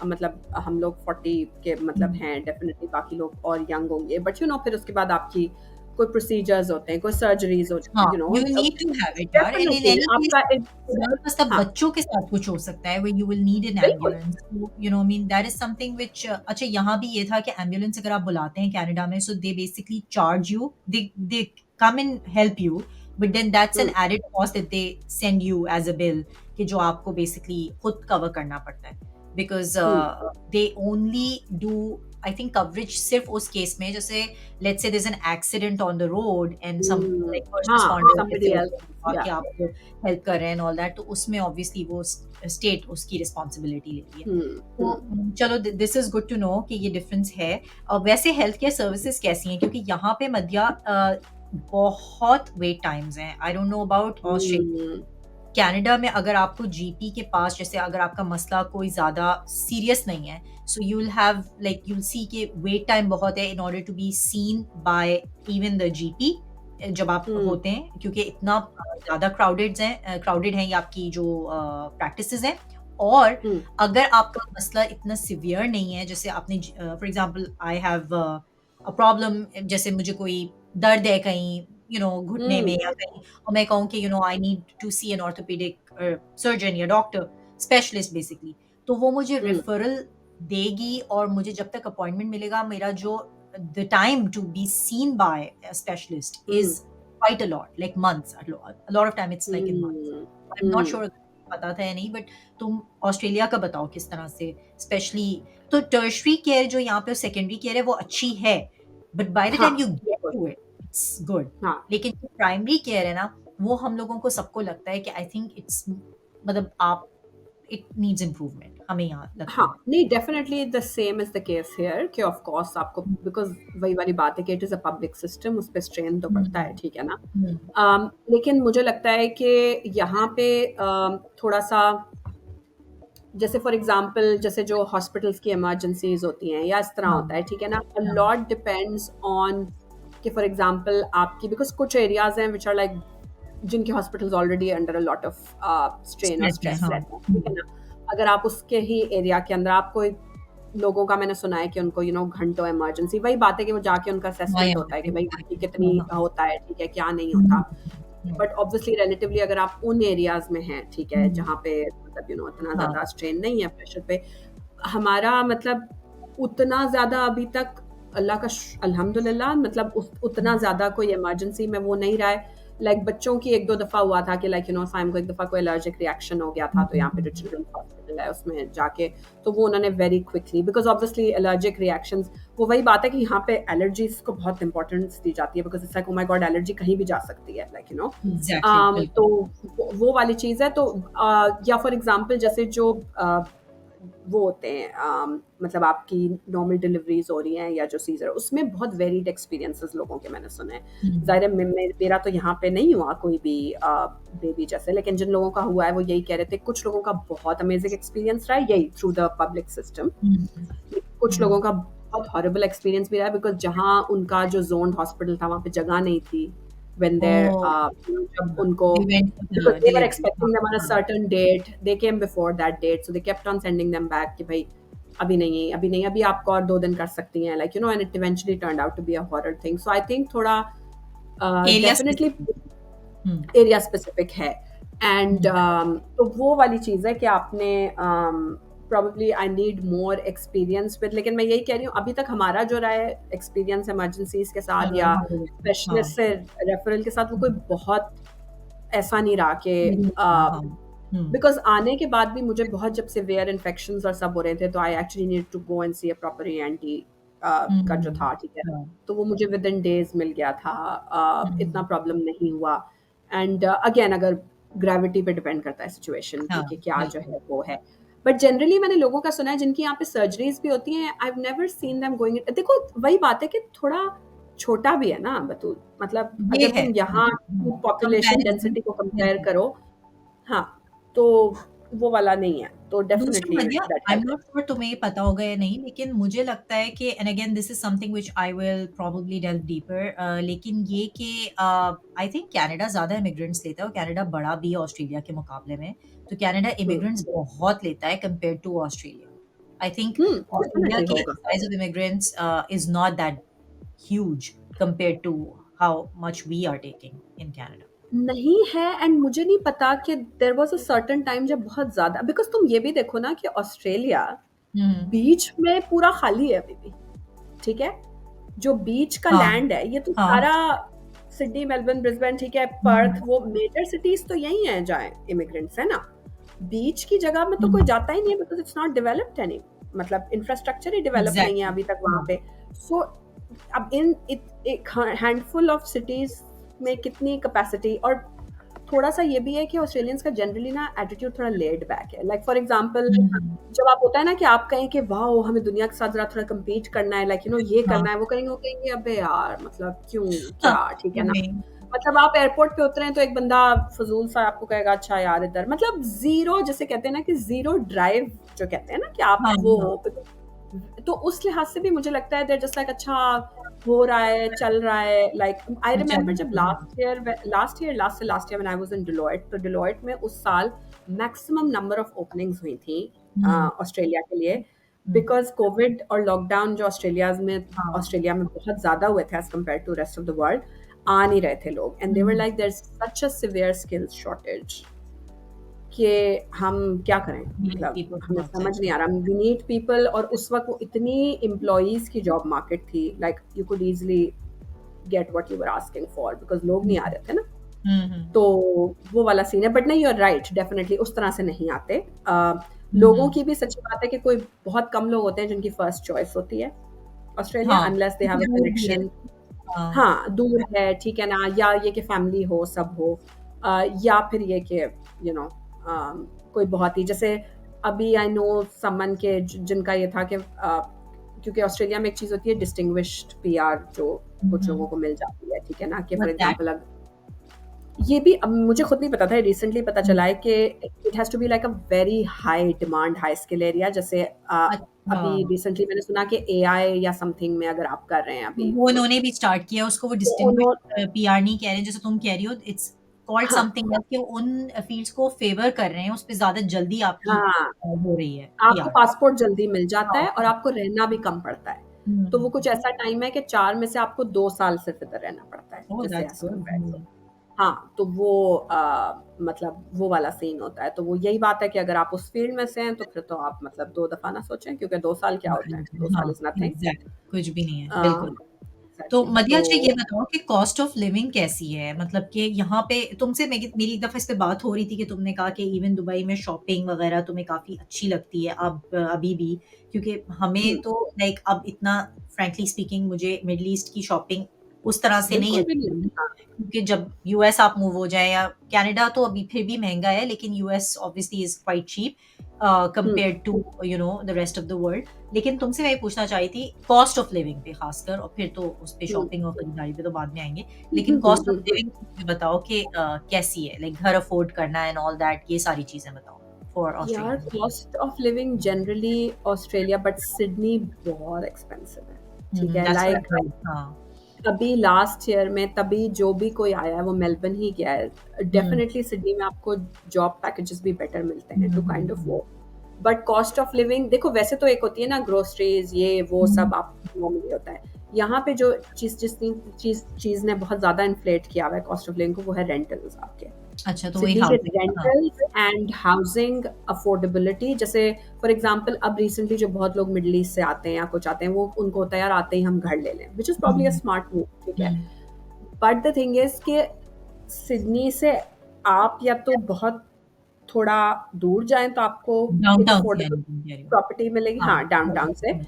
मतलब हम लोग 40 के मतलब हुँ। हैं डेफ़िनिटली बाकी लोग और यंग होंगे बट फिर उसके बाद आपकी कोई प्रोसीजर्स होते हैं, कोई सर्जरीज़ हो हाँ, you need to have it यार, and in definitely any case आपका एक खुदा ना खास्ता हाँ, बच्चों के साथ कुछ हो सकता है when you will need an बिल्कुल। एम्बुलेंस, तो you know I mean that is something which अच्छा यहाँ भी ये था कि एम्बुलेंस अगर आप बुलाते हैं कनाडा में, so they basically charge you, they come and help you, but then that's an um, added cost that they send you as a bill, कि जो आपको बेसिकली खुद कवर करना पड़ता है। Because um, they only do I think coverage सिर्फ़ उस case में, जैसे let's say there is an accident on the road and some like first हाँ, रिस्पॉन्डर जैसे समबडी होते एल्स हैं या कि आपको हेल्प कर रहे हैं एंड ऑल दैट, तो उसमें ऑब्वियसली वो स्टेट उसकी रिस्पॉन्सिबिलिटी लेती है। हुँ, तो हुँ। चलो this is good to know कि ये डिफरेंस है। वैसे हेल्थ केयर सर्विसेज़ कैसी हैं? क्योंकि यहाँ पे मध्या बहुत वेट टाइम्स हैं। I don't know about Australia. Hmm, Canada में अगर आपको जीपी के पास, जैसे अगर आपका मसला कोई ज़्यादा सीरियस नहीं है, so you will have like you will see कि वेट टाइम बहुत है in order to be seen by even the GP जब आप हुँ, होते हैं, क्योंकि इतना ज़्यादा क्राउडेड हैं ये आपकी जो प्रैक्टिसेज़ हैं। और हुँ, अगर आपका मसला इतना सीवियर नहीं है, जैसे आपने for example I have a problem, जैसे मुझे कोई दर्द है कहीं घुटने में हुँ, या कहीं, और मैं कहूँ कि I need to see an orthopaedic surgeon या डॉक्टर, स्पेशलिस्ट बेसिकली, तो वो मुझे हुँ, रेफरल देगी, और मुझे जब तक अपॉइंटमेंट मिलेगा, मेरा जो the time to be seen by a specialist hmm, is quite a lot, like months, a lot of time it's like in months. Hmm, I am not hmm. Sure पता था या नहीं, बट तुम Australia का बताओ किस तरह से स्पेशली, तो टर्शियरी केयर जो यहाँ पे सेकेंडरी केयर है वो अच्छी है, बट बाय द हाँ, टाइम यू गेट बिल्कुल, टू इट इट्स गुड। हाँ, लेकिन जो प्राइमरी केयर है ना, वो हम लोगों को सबको लगता है कि आई थिंक इट्स मतलब आप इट नीड्स इम्प्रूवमेंट, हमें यहाँ लगता हाँ, है। नहीं definitely the same is the case here कि ऑफ़ कोर्स आपको हुँ, बिकॉज़ वही वाली बात है कि it is a public system उस पे स्ट्रेन तो हुँ, पड़ता है, ठीक है ना? हुँ, लेकिन मुझे लगता है कि यहाँ पे थोड़ा-सा जैसे फॉर एग्जांपल जैसे जो हॉस्पिटल्स की इमरजेंसीज होती हैं या इस तरह हाँ होता है, ठीक है ना, अ हाँ लॉट डिपेंड्स ऑन कि फॉर एग्जांपल आपकी, बिकॉज कुछ एरियाज हैं विच आर लाइक जिनके hospitals already under a lot of strain और स्ट्रेस में स्ट्रेस हाँ रहते हैं, ठीक है ना। अगर आप उसके ही एरिया के अंदर, आपको लोगों का मैंने सुना है कि उनको घंटों इमरजेंसी, वही बात है कि वो जाके उनका वहाँ असेसमेंट यहाँ होता है पे कि भाई होता उनकी है कितनी हाँ होता है, ठीक है, क्या नहीं हम्म, होता। हम्म, बट ऑब्वियसली रिलेटिवली अगर आप उन एरियाज में हैं, ठीक है, हम्म, जहाँ पे मतलब इतना हाँ ज़्यादा स्ट्रेन नहीं है प्रेशर पे, हमारा मतलब उतना ज़्यादा अभी तक अल्लाह का अल्हम्दुलिल्लाह, मतलब उतना ज़्यादा कोई इमरजेंसी में वो नहीं रहा है। लाइक बच्चों की 1-2 दफ़ा हुआ था कि लाइक साइम को एक दफ़ा कोई एलर्जिक रिएक्शन हो गया था, तो यहाँ पे जो चिल्ड्रंस हॉस्पिटल है उसमें जाके, तो वो उन्होंने very quickly, because obviously allergic reactions, वो वही बात है कि यहाँ पे एलर्जीज़ को बहुत इम्पोर्टेंस दी जाती है, because it's like oh my God, allergy कहीं भी जा सकती है, लाइक एग्जैक्टली तो बिल्कुल वो वाली चीज़ है। तो या फॉर एग्ज़ाम्पल जैसे जो वो होते हैं, मतलब आपकी नॉर्मल डिलीवरीज हो रही हैं या जो सीजर, उसमें बहुत वेरीड एक्सपीरियंसेस लोगों के मैंने सुने हैं। हम्म, ज़ाहिर है मेरा तो यहाँ पे नहीं हुआ कोई भी बेबी जैसे, लेकिन जिन लोगों का हुआ है वो यही कह रहे थे, कुछ लोगों का बहुत अमेजिंग एक्सपीरियंस रहा है यही थ्रू द पब्लिक सिस्टम, हम्म, कुछ लोगों हम्म, का बहुत हॉरिबल एक्सपीरियंस भी रहा है, बिकॉज जहाँ उनका जो जोन हॉस्पिटल था वहाँ पे जगह नहीं थी, when they're ओ जब उनको, we went for because the they were delivery हाँ expecting them on a हाँ certain date, they came before that date, so they kept on sending them back कि भाई अभी नहीं, अभी नहीं, अभी आपको और 2 दिन कर सकती हैं, like and it eventually turned out to be a horror thing, so I think थोड़ा एरिया definitely स्पेसिफिक हम्म एरिया स्पेसिफिक है। एंड हम्म, तो वो वाली चीज़ है कि आपने probably I need more experience with, लेकिन मैं यही कह रही हूँ अभी तक हमारा जो रहा है एक्सपीरियंस इमरजेंसीज के साथ या हाँ स्पेशलिस्ट से रेफरल के साथ, वो कोई बहुत ऐसा नहीं रहा कि हाँ हाँ बिकॉज आने के बाद भी मुझे बहुत, जब सिवियर इन्फेक्शंस और सब हो रहे थे, तो I actually need to go and see a proper ENT का जो था, ठीक है, हाँ तो वो मुझे विद इन डेज मिल गया था, इतना हम्म, प्रॉब्लम नहीं हुआ। एंड अगेन अगर ग्रेविटी पे डिपेंड करता है सिचुएशन की हाँ कि क्या जो बिल्कुल है वो है। बट जनरली मैंने लोगों का सुना है जिनकी यहाँ पे सर्जरीज भी होती हैं, I have never seen them going, देखो वही बात है कि थोड़ा छोटा भी है ना बतूल, मतलब ये अगर है तुम यहाँ की पॉपुलेशन कंपैरिजन डेंसिटी को कंपेयर करो, हाँ, तो वो वाला नहीं है, तो दूसरा definitely Madhya that I am help. Not sure तुम्हें ये पता होगा या नहीं लेकिन मुझे लगता है कि and again this is something which I will probably delve deeper लेकिन ये कि आई थिंक कनाडा ज्यादा इमिग्रेंट्स लेता है और कनाडा बड़ा भी है ऑस्ट्रेलिया के मुकाबले में तो कनाडा इमिग्रेंट्स बहुत लेता है compare to Australia I think Australia definitely के होगा। Size of immigrants is not that huge compare to how much we are taking in Canada नहीं है, एंड मुझे नहीं पता कि there was a certain time जब बहुत ज़्यादा, बिकॉज़ तुम ये भी देखो ना कि ऑस्ट्रेलिया हम्म बीच में पूरा खाली है अभी भी, ठीक है? जो बीच का हाँ लैंड है, ये तो हाँ सारा सिडनी, मेलबर्न, ब्रिस्बेन, ठीक है, पर्थ, हम्म वो मेजर सिटीज़ तो यही हैं जहाँ इमिग्रेंट्स हैं ना। बीच की जगह में तो कोई हम्म जाता ही नहीं है, because it's not developed any, मतलब इंफ्रास्ट्रक्चर ही डेवलप नहीं है एग्जैक्टली अभी तक वहाँ पे। सो अब इन एक हैंडफुल ऑफ सिटीज़ में कितनी कैपेसिटी, और थोड़ा-सा ये भी है कि ऑस्ट्रेलियंस का जनरली ना एटीट्यूड थोड़ा लेड बैक है। लाइक फॉर एग्ज़ाम्पल जब आप होता है ना कि आप कहें कि वाओ! हमें दुनिया के साथ ज़रा थोड़ा कम्पीट करना है, लाइक ये हाँ करना है, वो कहेंगे अबे यार मतलब क्यों? हाँ, क्या? ठीक है ना? नहीं मतलब आप एयरपोर्ट पे उतरे हैं तो एक बंदा फ़ज़ूल सा आपको कहेगा अच्छा यार इधर, मतलब ज़ीरो, जिसे कहते हैं ना कि ज़ीरो ड्राइव, जो कहते हैं ना कि आप हाँ वो हाँ हो, तो उस लिहाज से भी मुझे लगता है, जस्ट लाइक अच्छा हो रहा है, चल रहा है। लाइक आई रिमेंबर जब हाँ last year when I was in Deloitte, तो डिलॉयट में उस साल मैक्सिमम नंबर ऑफ ओपनिंग्स हुई थी हम्म, ऑस्ट्रेलिया के लिए, हम्म, बिकॉज कोविड और लॉकडाउन जो हाँ ऑस्ट्रेलिया में बहुत ज्यादा हुए थे as compare to rest of the world, आ नहीं रहे थे लोग, and they were hmm, like there is such a severe skills shortage कि हम क्या करें, नीड मतलब पीपल हमें फ्रॉम समझ आउटसाइड नहीं आ रहा, वी नीड पीपल, और उस वक्त वो इतनी एम्प्लॉयज की जॉब मार्केट थी, like you could easily get what you were asking for, because लोग नहीं आ रहे थे ना। हम्म तो वो वाला सीन है, बट नहीं, यू आर राइट, डेफिनेटली उस तरह से नहीं आते। लोगों हम्म, की भी सच्ची बात है कि कोई बहुत कम लोग होते हैं जिनकी फर्स्ट चॉइस होती है ऑस्ट्रेलिया, हाँ अनलेस दे हैव क्योंकि अ दूर भी है कनेक्शन। हाँ हाँ, दूर है, ठीक है ना, या ये कि फैमिली हो, सब हो, या फिर ये कि यू नो कोई बहुत ही, जैसे अभी आई नो समवन के जिनका ये था कि क्योंकि ऑस्ट्रेलिया में एक चीज़ होती है डिस्टिंग्विश्ड पीआर, जो कुछ लोगों को मिल जाती है, ठीक है ना, कि फॉर व्हाट्स दैट एग्जांपल ये भी अब मुझे खुद नहीं पता था, रिसेंटली पता हम्म, चला है कि it has to be like a very high demand, high skill area. जैसे अच्छा, अभी रिसेंटली मैंने सुना कि एआई या समथिंग में अगर आप कर रहे हैं अभी वो कुछ, उन्होंने भी स्टार्ट किया उसको, वो तो उन्हों डिस्टिंग्विश्ड पीआर नहीं कह रहे हैं जैसे तुम कह रही हो, इट्स कॉल्ड हाँ, समथिंग एल्स, कि उन फील्ड्स को फेवर कर रहे हैं, उस पे ज्यादा जल्दी आपकी हाँ, हो रही है आपको पीआर। पासपोर्ट जल्दी मिल जाता हाँ, है और आपको रहना भी कम पड़ता है। तो वो कुछ ऐसा टाइम है कि 4 में से आपको 2 साल सिर्फ़ इधर रहना पड़ता है, ओह जैसे that's as compared to. Good. हाँ, तो वो मतलब वो वाला सीन होता है। तो वो यही बात है कि अगर आप उस फ़ील्ड में से हैं, तो फिर तो आप मतलब 2 दफ़ा ना सोचें, क्योंकि 2 साल क्या होते हैं, 2 साल हाँ, इज़ नथिंग। एग्जैक्ट, कुछ भी नहीं है, अ, बिल्कुल। तो एग्ज़ैक्टली मदिया तो अच्छा ये बताओ कि कॉस्ट ऑफ लिविंग कैसी है? मतलब कि यहाँ पे तुमसे मेरी मेरी एक दफ़ा इस पे बात हो रही थी कि तुमने कहा कि इवन दुबई में शॉपिंग वग़ैरह तुम्हें काफ़ी अच्छी लगती है अब अभी भी, क्योंकि हुँ, हमें तो लाइक अब इतना फ्रैंकली स्पीकिंग मुझे मिडल ईस्ट की शॉपिंग उस तरह से नहीं बिल्कुल भी अच्छी नहीं। लगी, हाँ, क्योंकि जब यूएस आप मूव हो जाएँ या कनाडा तो अभी फिर भी महँगा है, लेकिन US obviously is quite cheap hmm, compared to the rest of the world. लेकिन तुमसे मैं ये पूछना चाह रही थी कॉस्ट ऑफ लिविंग पे खासकर, और फिर तो उस पे हुँ। शॉपिंग और खरीदारी पे तो बाद में आएँगे। लेकिन um, um, cost of um, um. Living मुझे बताओ कि कैसी है? लाइक घर अफोर्ड करना एंड ऑल दैट, ये सारी चीज़ें बताओ फॉर यार Australian. Cost of living generally Australia but Sydney बहुत एक्सपेंसिव है, ठीक है? That's what like I heard. हाँ। अभी लास्ट ईयर में तभी जो भी कोई आया है वो मेलबर्न ही गया है। हुँ, डेफ़िनिटली सिडनी में आपको जॉब पैकेजेस भी बेटर मिलते हुँ, हैं टू हुँ, काइंड ऑफ हुँ। वो। बट कॉस्ट ऑफ लिविंग देखो, वैसे तो एक होती है ना ग्रोसरीज़ ये वो हुँ, सब आप नॉर्मली होता है। यहाँ पे जो चीज़ ने बहुत ज़्यादा इन्फ्लेट किया हुआ है कॉस्ट ऑफ लिविंग को, वो है रेंटल्स आपके। अच्छा तो वही सिडनी के हाउसिंग। हाँ। रेंटल्स एंड हाउसिंग अफोर्डेबिलिटी, जैसे फॉर एग्जांपल अब रिसेंटली जो बहुत लोग मिडल ईस्ट से आते हैं या कुछ आते हैं, वो उनको होता है यार आते ही हम घर ले लें, which is probably a hmm, smart move, ठीक है। Um. But the thing is कि सिडनी से आप या तो बहुत थोड़ा दूर जाएँ तो आपको एक डाउनटाउन से अफोर्डेबल यानी तुम कह रही हो। प्रॉपर्टी मिलेगी, हाँ, हाँ, डाउनटाउन से। हाँ।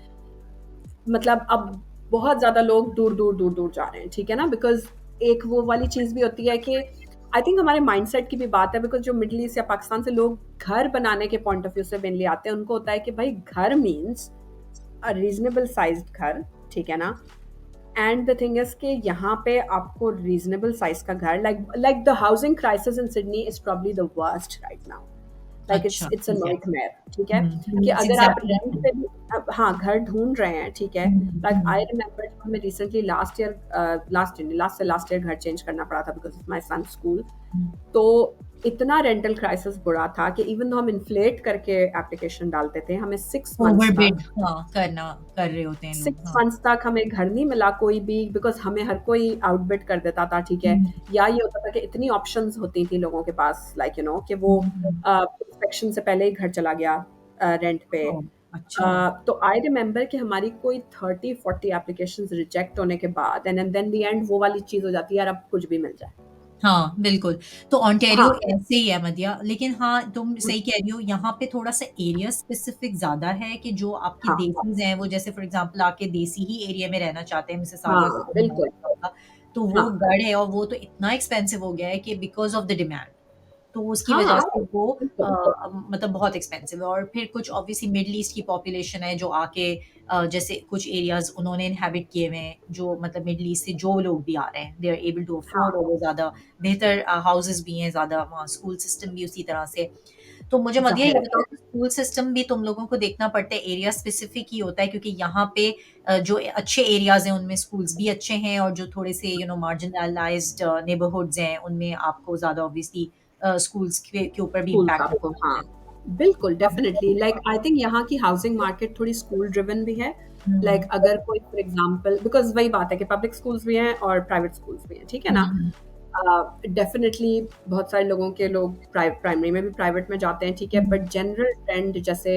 मतलब अब बहुत ज़्यादा लोग दूर-दूर जा रहे हैं, ठीक है ना? बिकॉज़ एक वो वाली चीज़ भी होती है कि आई थिंक हमारे माइंडसेट की भी बात है, बिकॉज़ जो मिडल ईस्ट या पाकिस्तान से लोग घर बनाने के पॉइंट ऑफ व्यू से मेनली आते हैं, उनको होता है कि भाई घर मीन्स अ रीज़नेबल साइज़्ड घर, ठीक है ना? एंड द थिंग इज़ कि यहाँ पे आपको रीज़नेबल साइज़ का घर like the housing crisis in Sydney is probably the worst right now. Like अच्छा, इट्स अ ठीक है। नाइटमेयर, ठीक है? कि मीन्स अगर आप एग्ज़ैक्टली। रेंट पे भी हाँ, घर ढूँढ रहे हैं, ठीक है? हुँ, लाइक आई हुँ, रिमेंबर जब हमें रिसेंटली लास्ट ईयर घर चेंज करना पड़ा था because of my son's school. Um. तो इतना रेंटल क्राइसिस बुरा था कि इवन दो हम इन्फ्लेट करके एप्लीकेशन डालते थे, हमें 6 मंथ्स ओवरबिड तक हाँ, कर रहे होते हैं लोग। 6 हाँ। मंथ्स तक हमें घर नहीं मिला कोई भी, बिकॉज़ हमें हर कोई आउटबिड कर देता था, ठीक है? हुँ, या ये होता था कि इतनी ऑप्शंस होती थी लोगों के पास लाइक यू नो कि वो हुँ, हुँ। इंस्पेक्शन से पहले ही घर चला गया रेंट पे। ओह! अच्छा। तो आई रिमेंबर कि हमारी कोई 30-40 एप्लीकेशंस रिजेक्ट होने के बाद एंड देन द एंड वो वाली चीज़ हो जाती है यार अब कुछ भी मिल जाए। हाँ, बिल्कुल। तो ओंटारियो हाँ, ऐसे ही है मध्या, लेकिन हाँ, तुम हुँ, सही कह रही हो, यहाँ पे थोड़ा-सा एरिया स्पेसिफिक ज़्यादा है कि जो आपके हाँ, देसीज़ हैं, वो जैसे फॉर एग्ज़ाम्पल आके देसी ही एरिया में रहना चाहते हैं, मिसिसागा का हाँ, तुमने नाम बिल्कुल। सुना होगा, तो वो हाँ, गढ़ है और वो तो इतना एक्सपेंसिव हो गया है कि बिकॉज़ ऑफ द डिमांड। तो उसकी हाँ, वजह से वो बिल्कुल। मतलब बहुत एक्सपेंसिव है, और फिर कुछ ऑब्वियसली मिडल ईस्ट की पॉपुलेशन है जो आके जैसे कुछ एरियाज़ उन्होंने इन्हेबिट किए हुए हैं, जो मतलब मिडल ईस्ट से जो लोग भी आ रहे हैं, they are able to afford, हाँ, और वो ज़्यादा बेहतर हाउसेज़ भी हैं, ज़्यादा वहाँ स्कूल सिस्टम भी उसी तरह से। तो मुझे मदिया ये ज़ाहिर बताओ है। कि स्कूल सिस्टम भी तुम लोगों को देखना पड़ता है, एरिया स्पेसिफिक ही होता है, क्योंकि यहाँ पे जो अच्छे एरियाज़ हैं उनमें स्कूल्स भी अच्छे हैं, और जो थोड़े से मार्जिनलाइज्ड नेबरहुड्स हैं उनमें आपको ज़्यादा ऑब्वियसली स्कूल्स के ऊपर भी स्कूल्स इम्पैक्ट आपको होता हाँ, है। बिल्कुल public definitely like I think यहाँ की हाउसिंग मार्केट थोड़ी स्कूल ड्रिवन भी है। लाइक हुँ, अगर कोई फॉर एग्ज़ाम्पल बिकॉज़ वही बात है कि पब्लिक स्कूल्स भी हैं और प्राइवेट स्कूल्स भी हैं, ठीक है हुँ, ना? हुँ, डेफ़िनिटली बहुत सारे लोगों के लोग प्राइमरी में भी प्राइवेट में जाते हैं, ठीक है? हुँ, बट जनरल ट्रेंड जैसे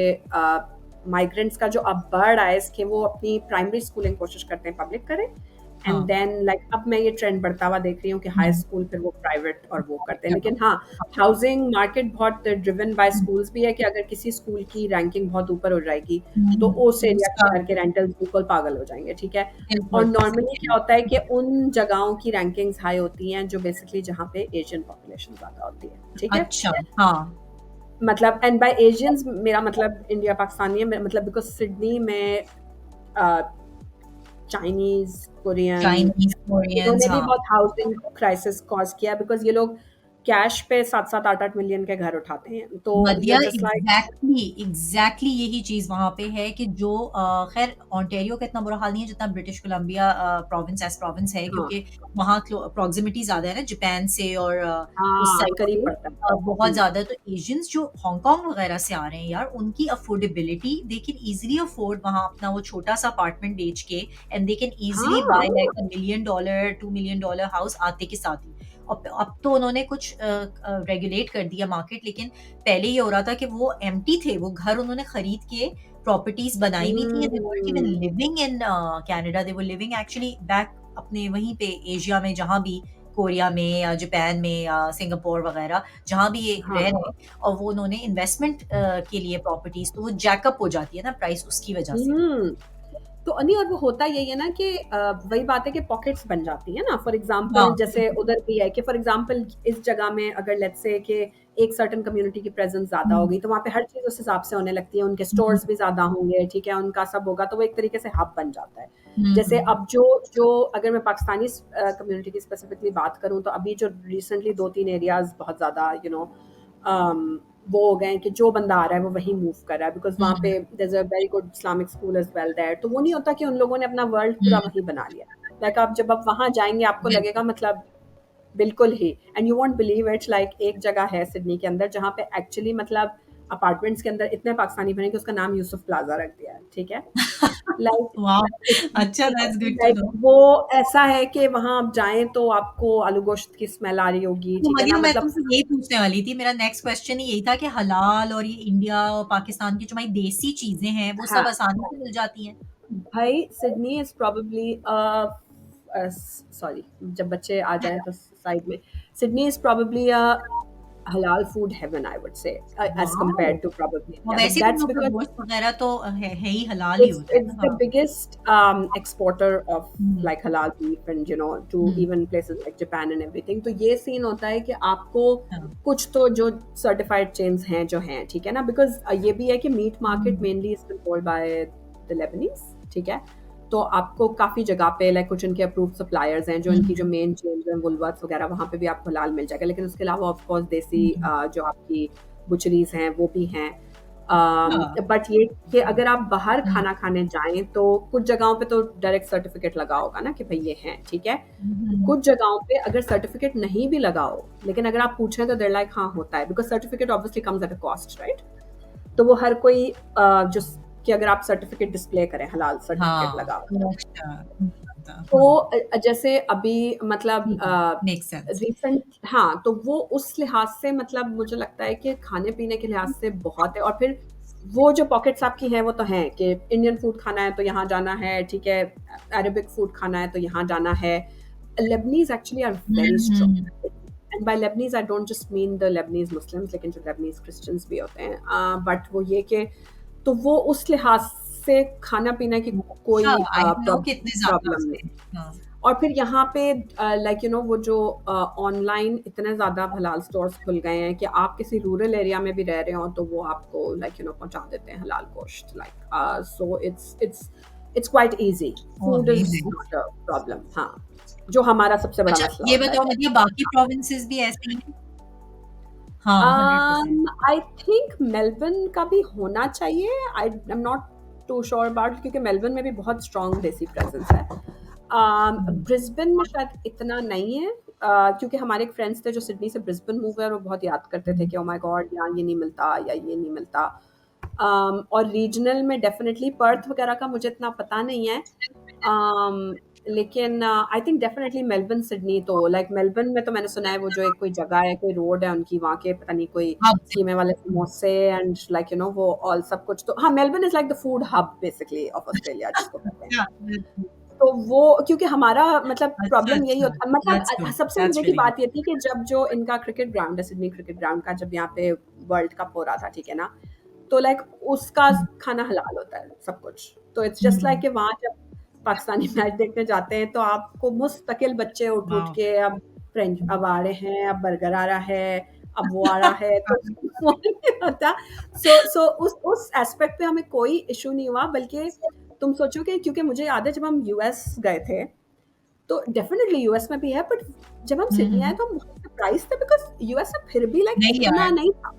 माइग्रेंट्स का जो अब बढ़ रहा है इसके वो अपनी प्राइमरी स्कूलिंग कोशिश करते हैं पब्लिक करें एंड हाँ, देन लाइक अब मैं ये ट्रेंड बढ़ता हुआ देख रही हूँ कि हाई हुँ, स्कूल फिर वो प्राइवेट और वो करते हैं। अच्छा, लेकिन हाँ, हाउसिंग मार्केट बहुत ड्रिवन बाय हुँ, स्कूल्स भी है कि अगर किसी स्कूल की रैंकिंग बहुत ऊपर हो जाएगी, तो हुँ, उस एरिया के उसका शहर के रेंटल्स बिल्कुल पागल हो जाएँगे, ठीक है? और बिल्कुल सही नॉर्मली कह रही क्या होता है हो। कि उन जगहों की रैंकिंग्स हाई होती हैं जो बेसिकली जहाँ पे एशियन पॉपुलेशन ज़्यादा होती है, ठीक है? अच्छा, हाँ, मतलब एंड बाय एशियंस मेरा मतलब इंडिया पाकिस्तान नहीं है, मेरा मतलब बिकॉज़ सिडनी में अ, चाइनीज, कोरियन, चाइनीज, कोरियंस, इन्होंने भी हाँ। बहुत हाउसिंग क्राइसिस कॉज किया बिकॉज ये लोग कैश पे 7-7, 8-8 मिलियन के घर उठाते हैं, तो मदिया, you're just like एग्जैक्टली यही चीज वहां पे है कि जो खैर ऑन्टेरियो का इतना बुरा हाल नहीं है जितना British Columbia province as province है, हाँ, क्योंकि वहाँ प्रॉक्सिमिटी ज्यादा है ना जापान से, और उस हाँ, साइड करीब से पड़ता है। बहुत ज्यादा। तो एशियंस जो हांगकांग वगैरह से आ रहे हैं यार, उनकी affordability, they can easily afford वहाँ अपना वो छोटा सा अपार्टमेंट बेच के, एंड दे कैन इजीली हाँ, buy like $1 million $2 million house आते के साथ ही। अब तो उन्होंने कुछ रेगुलेट कर दिया मार्केट, लेकिन पहले ये हो रहा था कि वो एम्प्टी थे, वो घर उन्होंने खरीद के प्रॉपर्टीज बनाई हुई थी, दे weren't even hmm, living in Canada, they were living actually back अपने वहीं पे एशिया में, जहाँ भी कोरिया में या जापान में या सिंगापुर वगैरह, जहाँ भी ये हाँ, रह रहे हैं, और वो उन्होंने इन्वेस्टमेंट के लिए प्रॉपर्टीज, तो वो जैकअप हो जाती है ना प्राइस उसकी वजह से। हम्म। तो अनि और वो होता यही है ना कि वही बात है कि पॉकेट्स बन जाती है ना, फॉर हाँ, एग्जांपल जैसे उधर भी है कि फॉर एग्जांपल इस जगह में अगर लेट्स से कि एक सर्टेन कम्युनिटी की प्रेजेंस ज्यादा हो हम्म, गई, तो वहाँ पे हर चीज उस हिसाब से होने लगती है, उनके हम्म, स्टोर्स भी ज्यादा होंगे, ठीक है, उनका सब होगा, तो वो एक तरीके से हब बन जाता है। जैसे हम्म, अब जो जो अगर मैं पाकिस्तानी कम्युनिटी की स्पेसिफिकली बात करूँ, तो अभी जो रिसेंटली 2-3 एरियाज बहुत ज्यादा वो हो गए हैं कि जो बंदा आ रहा है वो वही मूव कर रहा है, बिकॉज वहाँ पे hmm, there is a very good Islamic school as well there, तो वो नहीं होता कि उन लोगों ने अपना वर्ल्ड पूरा हम्म, वही बना लिया। लाइक आप जब आप वहाँ जाएंगे आपको लगेगा बिल्कुल। मतलब बिल्कुल ही, and you won't believe it's like एक जगह है सिडनी के अंदर जहाँ पे एक्चुअली मतलब अपार्टमेंट्स के अंदर इतने पाकिस्तानी बने कि उसका नाम यूसुफ प्लाजा रख दिया है, ठीक है, वाह, लाइक अच्छा, that's good to like know. वो ऐसा है कि वहां आप जाएं तो आपको आलू गोश्त की स्मेल आ रही होगी, तो ठीक है ना, मरियम, मैं मतलब तुमसे यही पूछने वाली थी, मेरा नेक्स्ट क्वेश्चन ही यही था कि हलाल और ये इंडिया और पाकिस्तान की जो हमारी देसी चीजें हैं वो सब हाँ, आसानी से मिल जाती हैं? भाई सिडनी इज प्रोबेबली सॉरी, जब बच्चे आ जाएं तो साइड में, Sydney is probably a halal food heaven, I would say, as wow, compared to probably और India, but वैसे तुम that's लोग का because गोश्त वगैरह तो है ही हलाल ही होता है it's ना, the हाँ। biggest exporter of hmm, like halal beef, and you know, to hmm, even places like Japan and everything, तो ये सीन होता है कि आपको हाँ, कुछ तो जो सर्टिफाइड चेन्स हैं जो हैं, ठीक है ना, बिकॉज ये भी है कि meat market hmm, mainly is controlled by the Lebanese, ठीक है, तो आपको काफी जगह पे लाइक कुछ इनके अप्रूव्ड सप्लायर्स हैं जो इनकी जो हम्म, मेन चेन्स हैं वुलवर्थ वगैरह, वहाँ पे भी आपको हलाल मिल जाएगा, लेकिन उसके अलावा ऑफ कोर्स देसी हम्म, जो आपकी बुचरीज हैं वो भी हैं। हाँ, बट ये कि अगर आप बाहर हम्म, खाना खाने जाएं तो कुछ जगहों पे तो डायरेक्ट सर्टिफिकेट लगा होगा ना कि भाई ये हैं, ठीक है, हम्म, कुछ जगहों पे अगर सर्टिफिकेट नहीं भी लगा हो, लेकिन अगर आप पूछें तो देर लाइक हाँ होता है, because certificate obviously comes at a cost, right, तो वो हर कोई जो कि अगर आप सर्टिफिकेट डिस्प्ले करें, हलाल सर्टिफिकेट हाँ, लगा हुआ है, अच्छा, तो जैसे अभी मतलब मेक सेंस। रिसेंट, हाँ, तो वो उस लिहाज से मतलब मुझे लगता है कि खाने पीने के लिहाज से बहुत है, और फिर वो जो पॉकेट्स आपकी हैं वो तो हैं कि इंडियन फूड खाना है तो यहाँ जाना है, ठीक है, अरेबिक फूड खाना है तो यहाँ जाना है। Lebanese actually are very hmm, strong, and by Lebanese I don't just mean the Lebanese Muslims, लेकिन जो लेबनीज क्रिश्चियंस भी होते हैं, बट वो ये कि तो वो उस लिहाज से खाना पीना की अच्छा, कोई आई डोंट नो कि इतने ज्यादा प्रॉब्लम उसके, नहीं। हाँ, और फिर यहाँ पे लाइक यू नो वो जो ऑनलाइन इतने ज़्यादा हलाल स्टोर्स खुल गए हैं कि आप किसी रूरल एरिया में भी रह रहे हो तो वो आपको लाइक यू नो पहुंचा देते हैं हलाल गोश्त, like so it's quite easy, oh food is amazing. Not a problem, हाँ, जो हमारा सबसे बड़ा अच्छा, मसला ये होता बताओ है। मतलब बाकी प्रोविंसेस भी ऐसे ही हैं? हाँ, 100%। आई थिंक मेलबर्न का भी होना चाहिए, I am not too sure about, क्योंकि मेलबर्न में भी बहुत स्ट्रॉन्ग देसी प्रेजेंस है। हम्म, ब्रिस्बेन में शायद इतना नहीं है, क्योंकि हमारे एक फ्रेंड्स थे जो सिडनी से ब्रिस्बेन मूव है और वो बहुत याद करते थे हम्म, कि ओ माय गॉड यहाँ ये नहीं मिलता या ये नहीं मिलता। और रीजनल में डेफिनेटली पर्थ वगैरह का मुझे इतना पता नहीं है, um, लेकिन I think definitely Melbourne Sydney, तो लाइक मेलबर्न में तो मैंने सुना है वो जो एक कोई जगह है, कोई रोड है उनकी, वहाँ के पता नहीं कोई हाँ, कीमे वाले समोसे एंड लाइक यू नो वो ऑल सब कुछ, तो हाँ, Melbourne is like the food hub basically of Australia जिसको कहते हैं। अच्छा, तो वो क्योंकि हमारा मतलब अच्छा, प्रॉब्लम यही अच्छा, होता, मतलब दैट्स गुड, सबसे दैट्स मजे की रियली गुड। बात ये थी कि जब जो इनका क्रिकेट ग्राउंड है, सिडनी क्रिकेट ग्राउंड का, जब यहाँ पे वर्ल्ड कप हो रहा था, ठीक है ना, तो लाइक उसका खाना हलाल होता है सब कुछ, तो इट्स जस्ट लाइक कि वहाँ जब पाकिस्तानी मैच देखने जाते हैं तो आपको मुस्तकिल बच्चे उठ उठ वाओ! के अब फ्रेंच अब आ रहे हैं, अब बर्गर आ रहा है, अब वो आ रहा है, तो वो नहीं होता। सो उस एस्पेक्ट पे हमें कोई इशू नहीं हुआ, बल्कि तुम सोचो कि क्योंकि मुझे याद है जब हम यूएस गए थे, तो डेफ़िनेटली यूएस में भी है, बट जब हम सिडनी आए हम्म। तो हम बहुत सरप्राइज़ थे बिकॉज़ यूएस में फिर भी लाइक नहीं इतना यार, नहीं था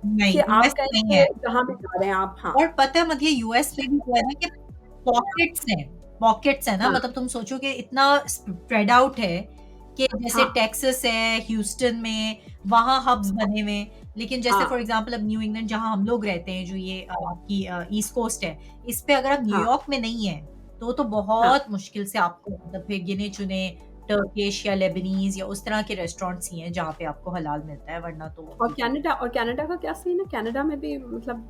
नहीं कि आप यूएस कहें नहीं है। कि जहाँ भी जा रहे हैं आप। हाँ, और पता है मतलब यूएस में भी जो है ना कि पॉकेट्स हैं, पॉकेट्स है ना, हाँ, मतलब तुम सोचो कि इतना स्प्रेड आउट है कि जैसे हाँ, टेक्सास है, ह्यूस्टन में, वहाँ हब्स बने हुए हैं। लेकिन जैसे फॉर हाँ, एग्ज़ाम्पल अब न्यू इंग्लैंड जहाँ हम लोग रहते हैं, जो ये आपकी ईस्ट कोस्ट है, इस पे अगर आप हाँ, न्यूयॉर्क में नहीं हैं, तो हाँ। बहुत मुश्किल से आपको मतलब फिर गिने-चुने टर्किश या लेबनीज़ या उस तरह के रेस्टोरेंट्स ही हैं, जहाँ पे आपको हलाल मिलता है, वरना तो बिल्कुल नहीं। और कनाडा का क्या सीन है? कनाडा में भी मतलब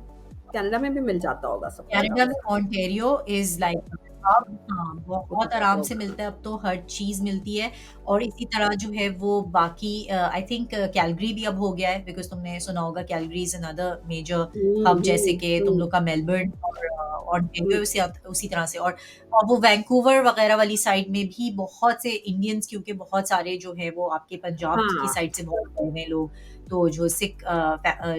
कनाडा में भी मिल जाता होगा सब कुछ कनाडा अब। में ओंटारियो इज़ लाइक अब हाँ, बहुत बहुत आराम से होगा। मिलता है, अब तो हर चीज़ मिलती है और इसी तरह जो है वो बाकी आई थिंक कैलगरी भी अब हो गया है बिकॉज़ तुमने सुना होगा Calgary is another major hmm, hub जैसे हुँ, कि तुम हुँ, लोग का मेलबर्न और हुँ। ओंटारियो उसी तरह से और वो वैंकूवर वगैरह वाली साइड में भी बहुत से इंडियंस क्योंकि बहुत सारे जो है वो आपके पंजाब की हाँ, साइड से बहुत गए हुए हैं लोग, तो जो सिख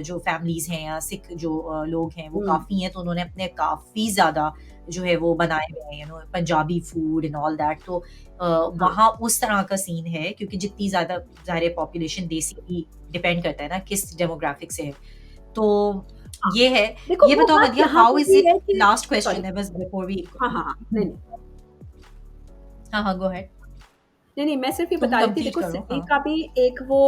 जो फैमिलीज़ हैं या सिख जो लोग हैं वो हुँ, काफ़ी हैं, तो उन्होंने अपने काफ़ी ज़्यादा जो है वो बनाए हुए हैं, Punjabi food and all that तो हाँ। वहाँ उस तरह का सीन है क्योंकि जितनी ज़्यादा ज़ाहिर है पॉपुलेशन बेसिकली डिपेंड करता है ना किस डेमोग्राफिक से है। तो हाँ, ये है। देखो ये वो बताओ बात मदिया यहाँ हाउ पे इज़ भी इट है कि लास्ट क्वेश्चन सॉरी। है बस बिफोर वी हाँ, हाँ, हाँ। नहीं, हुँ। नहीं। हाँ, हाँ, गो अहेड। नहीं, नहीं, मैं सिर्फ़ ये तुम बता रही थी कंप्लीट देखो करो, सिडनी हाँ। का भी एक वो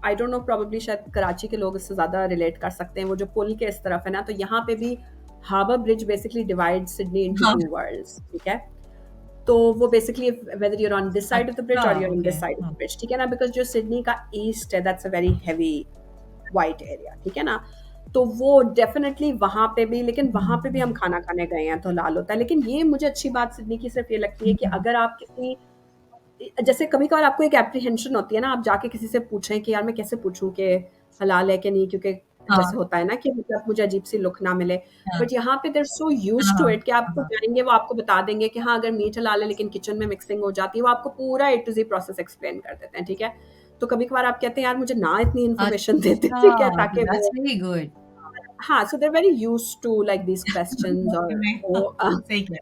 आई डोंट नो प्रोबेबली शायद कराची के लोग इससे ज़्यादा रिलेट कर सकते हैं, वो जो पुल के इस तरफ है ना, तो यहाँ पे भी harbour bridge basically divides Sydney into हाँ, 2 वर्ल्ड्स, ठीक है? तो वो basically whether you are on this side of the अच्छा, ब्रिज और you are on okay, this side of हाँ। द ब्रिज, ठीक है ना? बिकॉज़ जो सिडनी का ईस्ट है that's a very heavy white area, ठीक है ना? तो वो डेफ़िनेटली वहाँ पे भी लेकिन हुँ, वहाँ पे भी हम हुँ, खाना खाने गए हैं तो लाल होता है। लेकिन ये मुझे अच्छी बात सिडनी की सिर्फ़ ये लगती है कि हुँ, अगर आप किसी जैसे कभी-कभार आपको एक एप्रीहेंशन होती है ना, आप जाके किसी से पूछें कि यार मैं कैसे पूछूँ कि हलाल है कि नहीं? क्योंकि हाँ, जैसे होता है ना कि मतलब मुझे अजीब-सी लुक ना मिले। हाँ, बट यहाँ पे दे आर सो हाँ, यूज्ड टू हाँ, इट कि आप तो हाँ, जाएँगे वो आपको बता देंगे कि हाँ, अगर मीट हलाल है लेकिन किचन में मिक्सिंग हो जाती है, वो आपको पूरा ए टू ज़ेड प्रोसेस एक्सप्लेन कर देते हैं, ठीक है? तो कभी-कभार आप कहते हैं यार मुझे ना इतनी इन्फॉर्मेशन देते, ठीक है? अच्छा, ताकि दैट्स वो वेरी गुड। हाँ, so they are very used to like these questions वाक़ई और में वो सही कह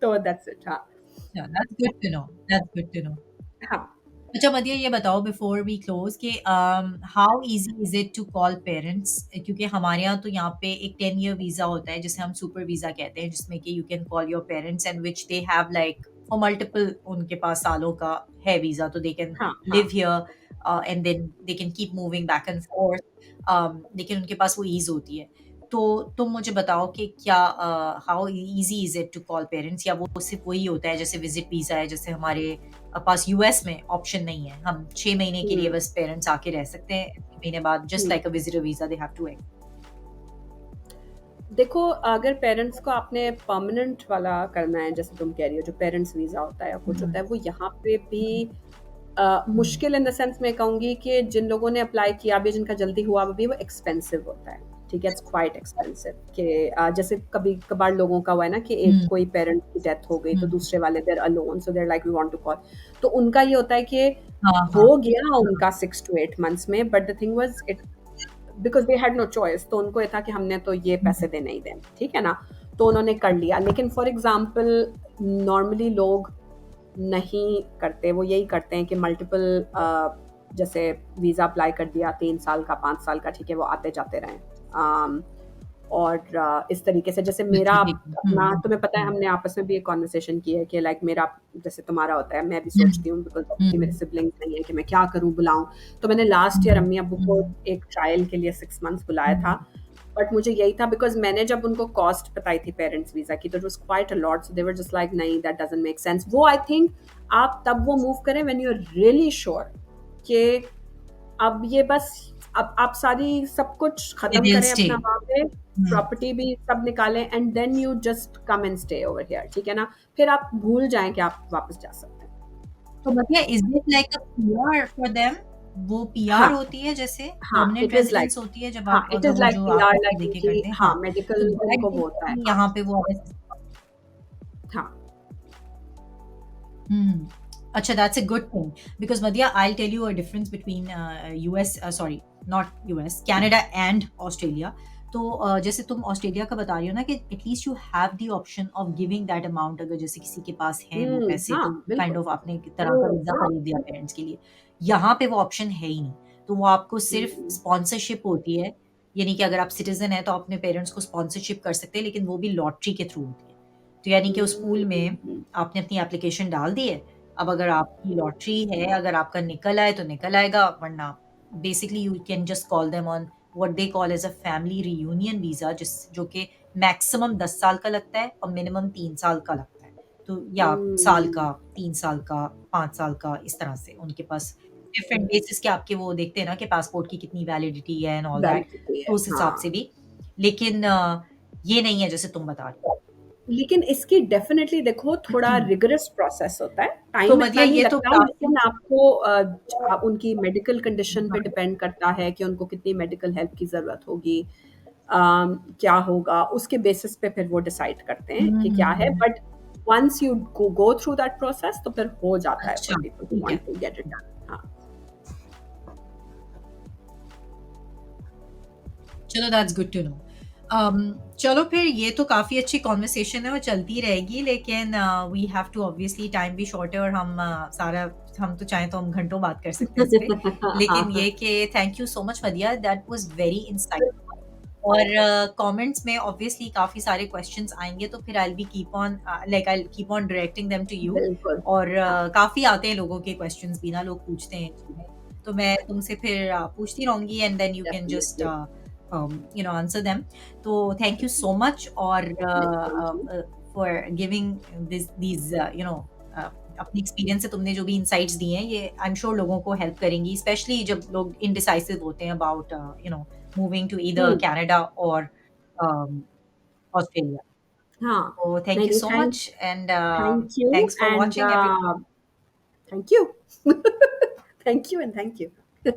तो दैट्स इट हाँ, अच्छा, that's good to know, that's good to know. हाँ। अच्छा मदिया ये बताओ बिफोर वी क्लोज कि how easy is it to call parents क्योंकि हमारे यहाँ तो यहाँ पे एक 10 ईयर वीजा होता है जिसे हम सुपर वीजा कहते हैं जिसमें कि you can call your parents and which they have like for multiple उनके पास सालों का है वीजा तो दे कैन हाँ, लिव हाँ। Here and then they can keep moving back and forth लेकिन उनके पास वो ईज होती है तो तुम मुझे बताओ कि क्या how easy is it to call parents या वो सिर्फ वही होता है जैसे विजिट वीजा है जैसे हमारे पास यूएस में ऑप्शन नहीं है। हम 6 महीने के लिए हुँ, बस पेरेंट्स आके रह सकते हैं। 6 महीने बाद जस्ट हुँ। Like a visitor visa they have to देखो, अगर पेरेंट्स को आपने परमानेंट वाला करना है, जैसे तुम कह रही हो, जो पेरेंट्स वीज़ा होता है या कुछ हुँ, होता है, वो यहाँ पे भी हुँ, मुश्किल इन द सेंस मैं कहूँगी कि जिन लोगों ने अप्लाई किया भी, जिनका जल्दी हुआ भी, वो एक्सपेंसिव होता है, ठीक है? इट्स क्वाइट एक्सपेंसिव कि जैसे कभी-कभार लोगों का हुआ है ना कि एक हुँ, कोई पेरेंट की डेथ हो गई, तो हुँ। दूसरे वाले they are alone, so they are like we want to call. तो उनका ये होता है कि हाँ, हाँ, हो गया हाँ। उनका 6 टू 8 मंथ्स में, but the thing was it because they had no choice तो उनको ये था कि हमने तो ये हुँ, पैसे देने ही देने, ठीक है ना? तो उन्होंने कर लिया। लेकिन फॉर एग्ज़ाम्पल नॉर्मली लोग नहीं करते, वो यही करते हैं कि मल्टीपल जैसे वीज़ा अप्लाई कर दिया 3 साल का, 5 साल का, ठीक है, वो आते-जाते रहें। और इस तरीके से जैसे मेरा अच्छा ठीक है। हुँ, अपना हुँ, तुम्हें पता है हुँ, हमने आपस में भी एक कन्वर्सेशन की है कि लाइक मेरा जैसे तुम्हारा होता है, मैं भी हुँ, सोचती हूँ बिकॉज़ ऑब्वियसली मेरे हुँ, सिब्लिंग्स नहीं है कि मैं क्या करूँ, बुलाऊँ? तो मैंने लास्ट ईयर हुँ, अम्मी-अब्बू को हुँ, एक ट्रायल के लिए 6 मंथ्स बुलाया हुँ, था। बट मुझे यही था बिकॉज़ मैंने जब उनको कॉस्ट बताई थी पेरेंट्स वीज़ा की तो it was quite a lot so they were just like नहीं दैट डज़न्ट मेक सेंस। वो आई थिंक आप तब वो मूव करें when you are really sure कि अब ये बस अब आप सारी सब कुछ दे खत्म विल करें स्टे। अपना वहाँ पे, हुँ। प्रॉपर्टी भी सब निकालें and then you just come and stay over here ठीक है ना? फिर आप भूल जाएँ कि आप वापस जा सकते हैं। तो मतलब is it like a PR for them? वो पीआर हाँ, होती है जैसे हाँ, permanent it is like residence होती है जब हाँ, आप इट अगर इज़ वो लाइक जो आप पीआर ऑफ़र लाइक देके उनकी करते हैं, हाँ, हाँ। तो मेडिकल दैट उनको वो मीन्स होता है। कि हाँ, यहाँ पे वो हाँ, Hmm. Acha, that's a good thing because Madhya, I'll tell you a difference between US, sorry, not US, Canada and Australia. तो जैसे तुम ऑस्ट्रेलिया का बता रही हो ना कि at least you have the option of giving that amount, अगर जैसे किसी के पास है वो पैसे, हाँ, तो काइंड बिल्कुल। ऑफ आपने एक तरह का वीज़ा खरीद दिया पेरेंट्स के लिए। यहाँ पे वो ऑप्शन है ही नहीं, तो वो आपको सिर्फ़ हुँ, स्पॉन्सरशिप होती है, यानी कि अगर आप सिटिज़न हैं तो आप अपने पेरेंट्स को स्पॉन्सरशिप कर सकते हैं, लेकिन वो भी लॉटरी के थ्रू होती है। तो यानी कि उस पूल में हुँ। आपने अपनी एप्लीकेशन डाल दी है, अब अगर आपकी लॉटरी है, अगर आपका निकल आए तो निकल आएगा, वरना basically you can just call them on what they call as a family reunion visa, जिस जो कि मैक्सिमम 10 साल का लगता है और मिनिमम 3 साल का लगता है। तो या साल हुँ, का, 3 साल का, 5 साल का, इस तरह से उनके पास डिफरेंट बेसिस के आपके वो देखते हैं ना कि पासपोर्ट की कितनी वैलिडिटी है एंड ऑल दैट, वैलिडिटी तो है, उस हिसाब से हाँ। भी। लेकिन ये नहीं है जैसे तुम बता रही हो। लेकिन इसकी डेफ़िनेटली देखो थोड़ा रिगरस प्रोसेस होता है। तो टाइम इतना मतलब नहीं ये तो लगता काफ़ी लेकिन आपको उनकी मेडिकल कंडीशन पे डिपेंड करता है कि उनको कितनी मेडिकल हेल्प की ज़रूरत होगी। क्या होगा उसके बेसिस पे फिर वो डिसाइड करते हैं हुँ, कि हुँ, क्या है um. But once you go through that process तो फिर हो जाता है फॉर अच्छा, पीपल हू ठीक है। Want to get it done. हाँ। चलो दैट्स गुड टू नो। चलो फिर ये तो काफ़ी अच्छी कन्वर्सेशन है और चलती रहेगी, लेकिन we have to obviously time भी शॉर्ट है और हम सारा हम तो चाहें तो हम घंटों बात कर सकते हैं इस पे। लेकिन हाँ, ये कि thank you so much Madiya, that was very insightful. और कमेंट्स में ऑब्वियसली काफ़ी सारे क्वेश्चंस आएँगे, तो फिर I will be keep on like I will keep on directing them to you. बिल्कुल। और हाँ, काफ़ी आते हैं लोगों के क्वेश्चंस भी ना, लोग पूछते हैं चीज़ें। तो मैं तुमसे फिर पूछती रहूँगी and then you can just definitely. answer them. तो thank you so much और thank you. for giving these अपनी एक्सपीरियंस से तुमने जो भी इनसाइट्स दिए हैं, ये आई एम श्योर लोगों को हेल्प करेंगी, स्पेशली जब लोग इनडिसाइसिव होते हैं अबाउट मूविंग टू ईदर हुँ, कनाडा और ऑस्ट्रेलिया। हाँ। तो थैंक नहीं, यू नहीं, so much and thank you thanks for and watching everyone. Thank you. Thank you and thank you.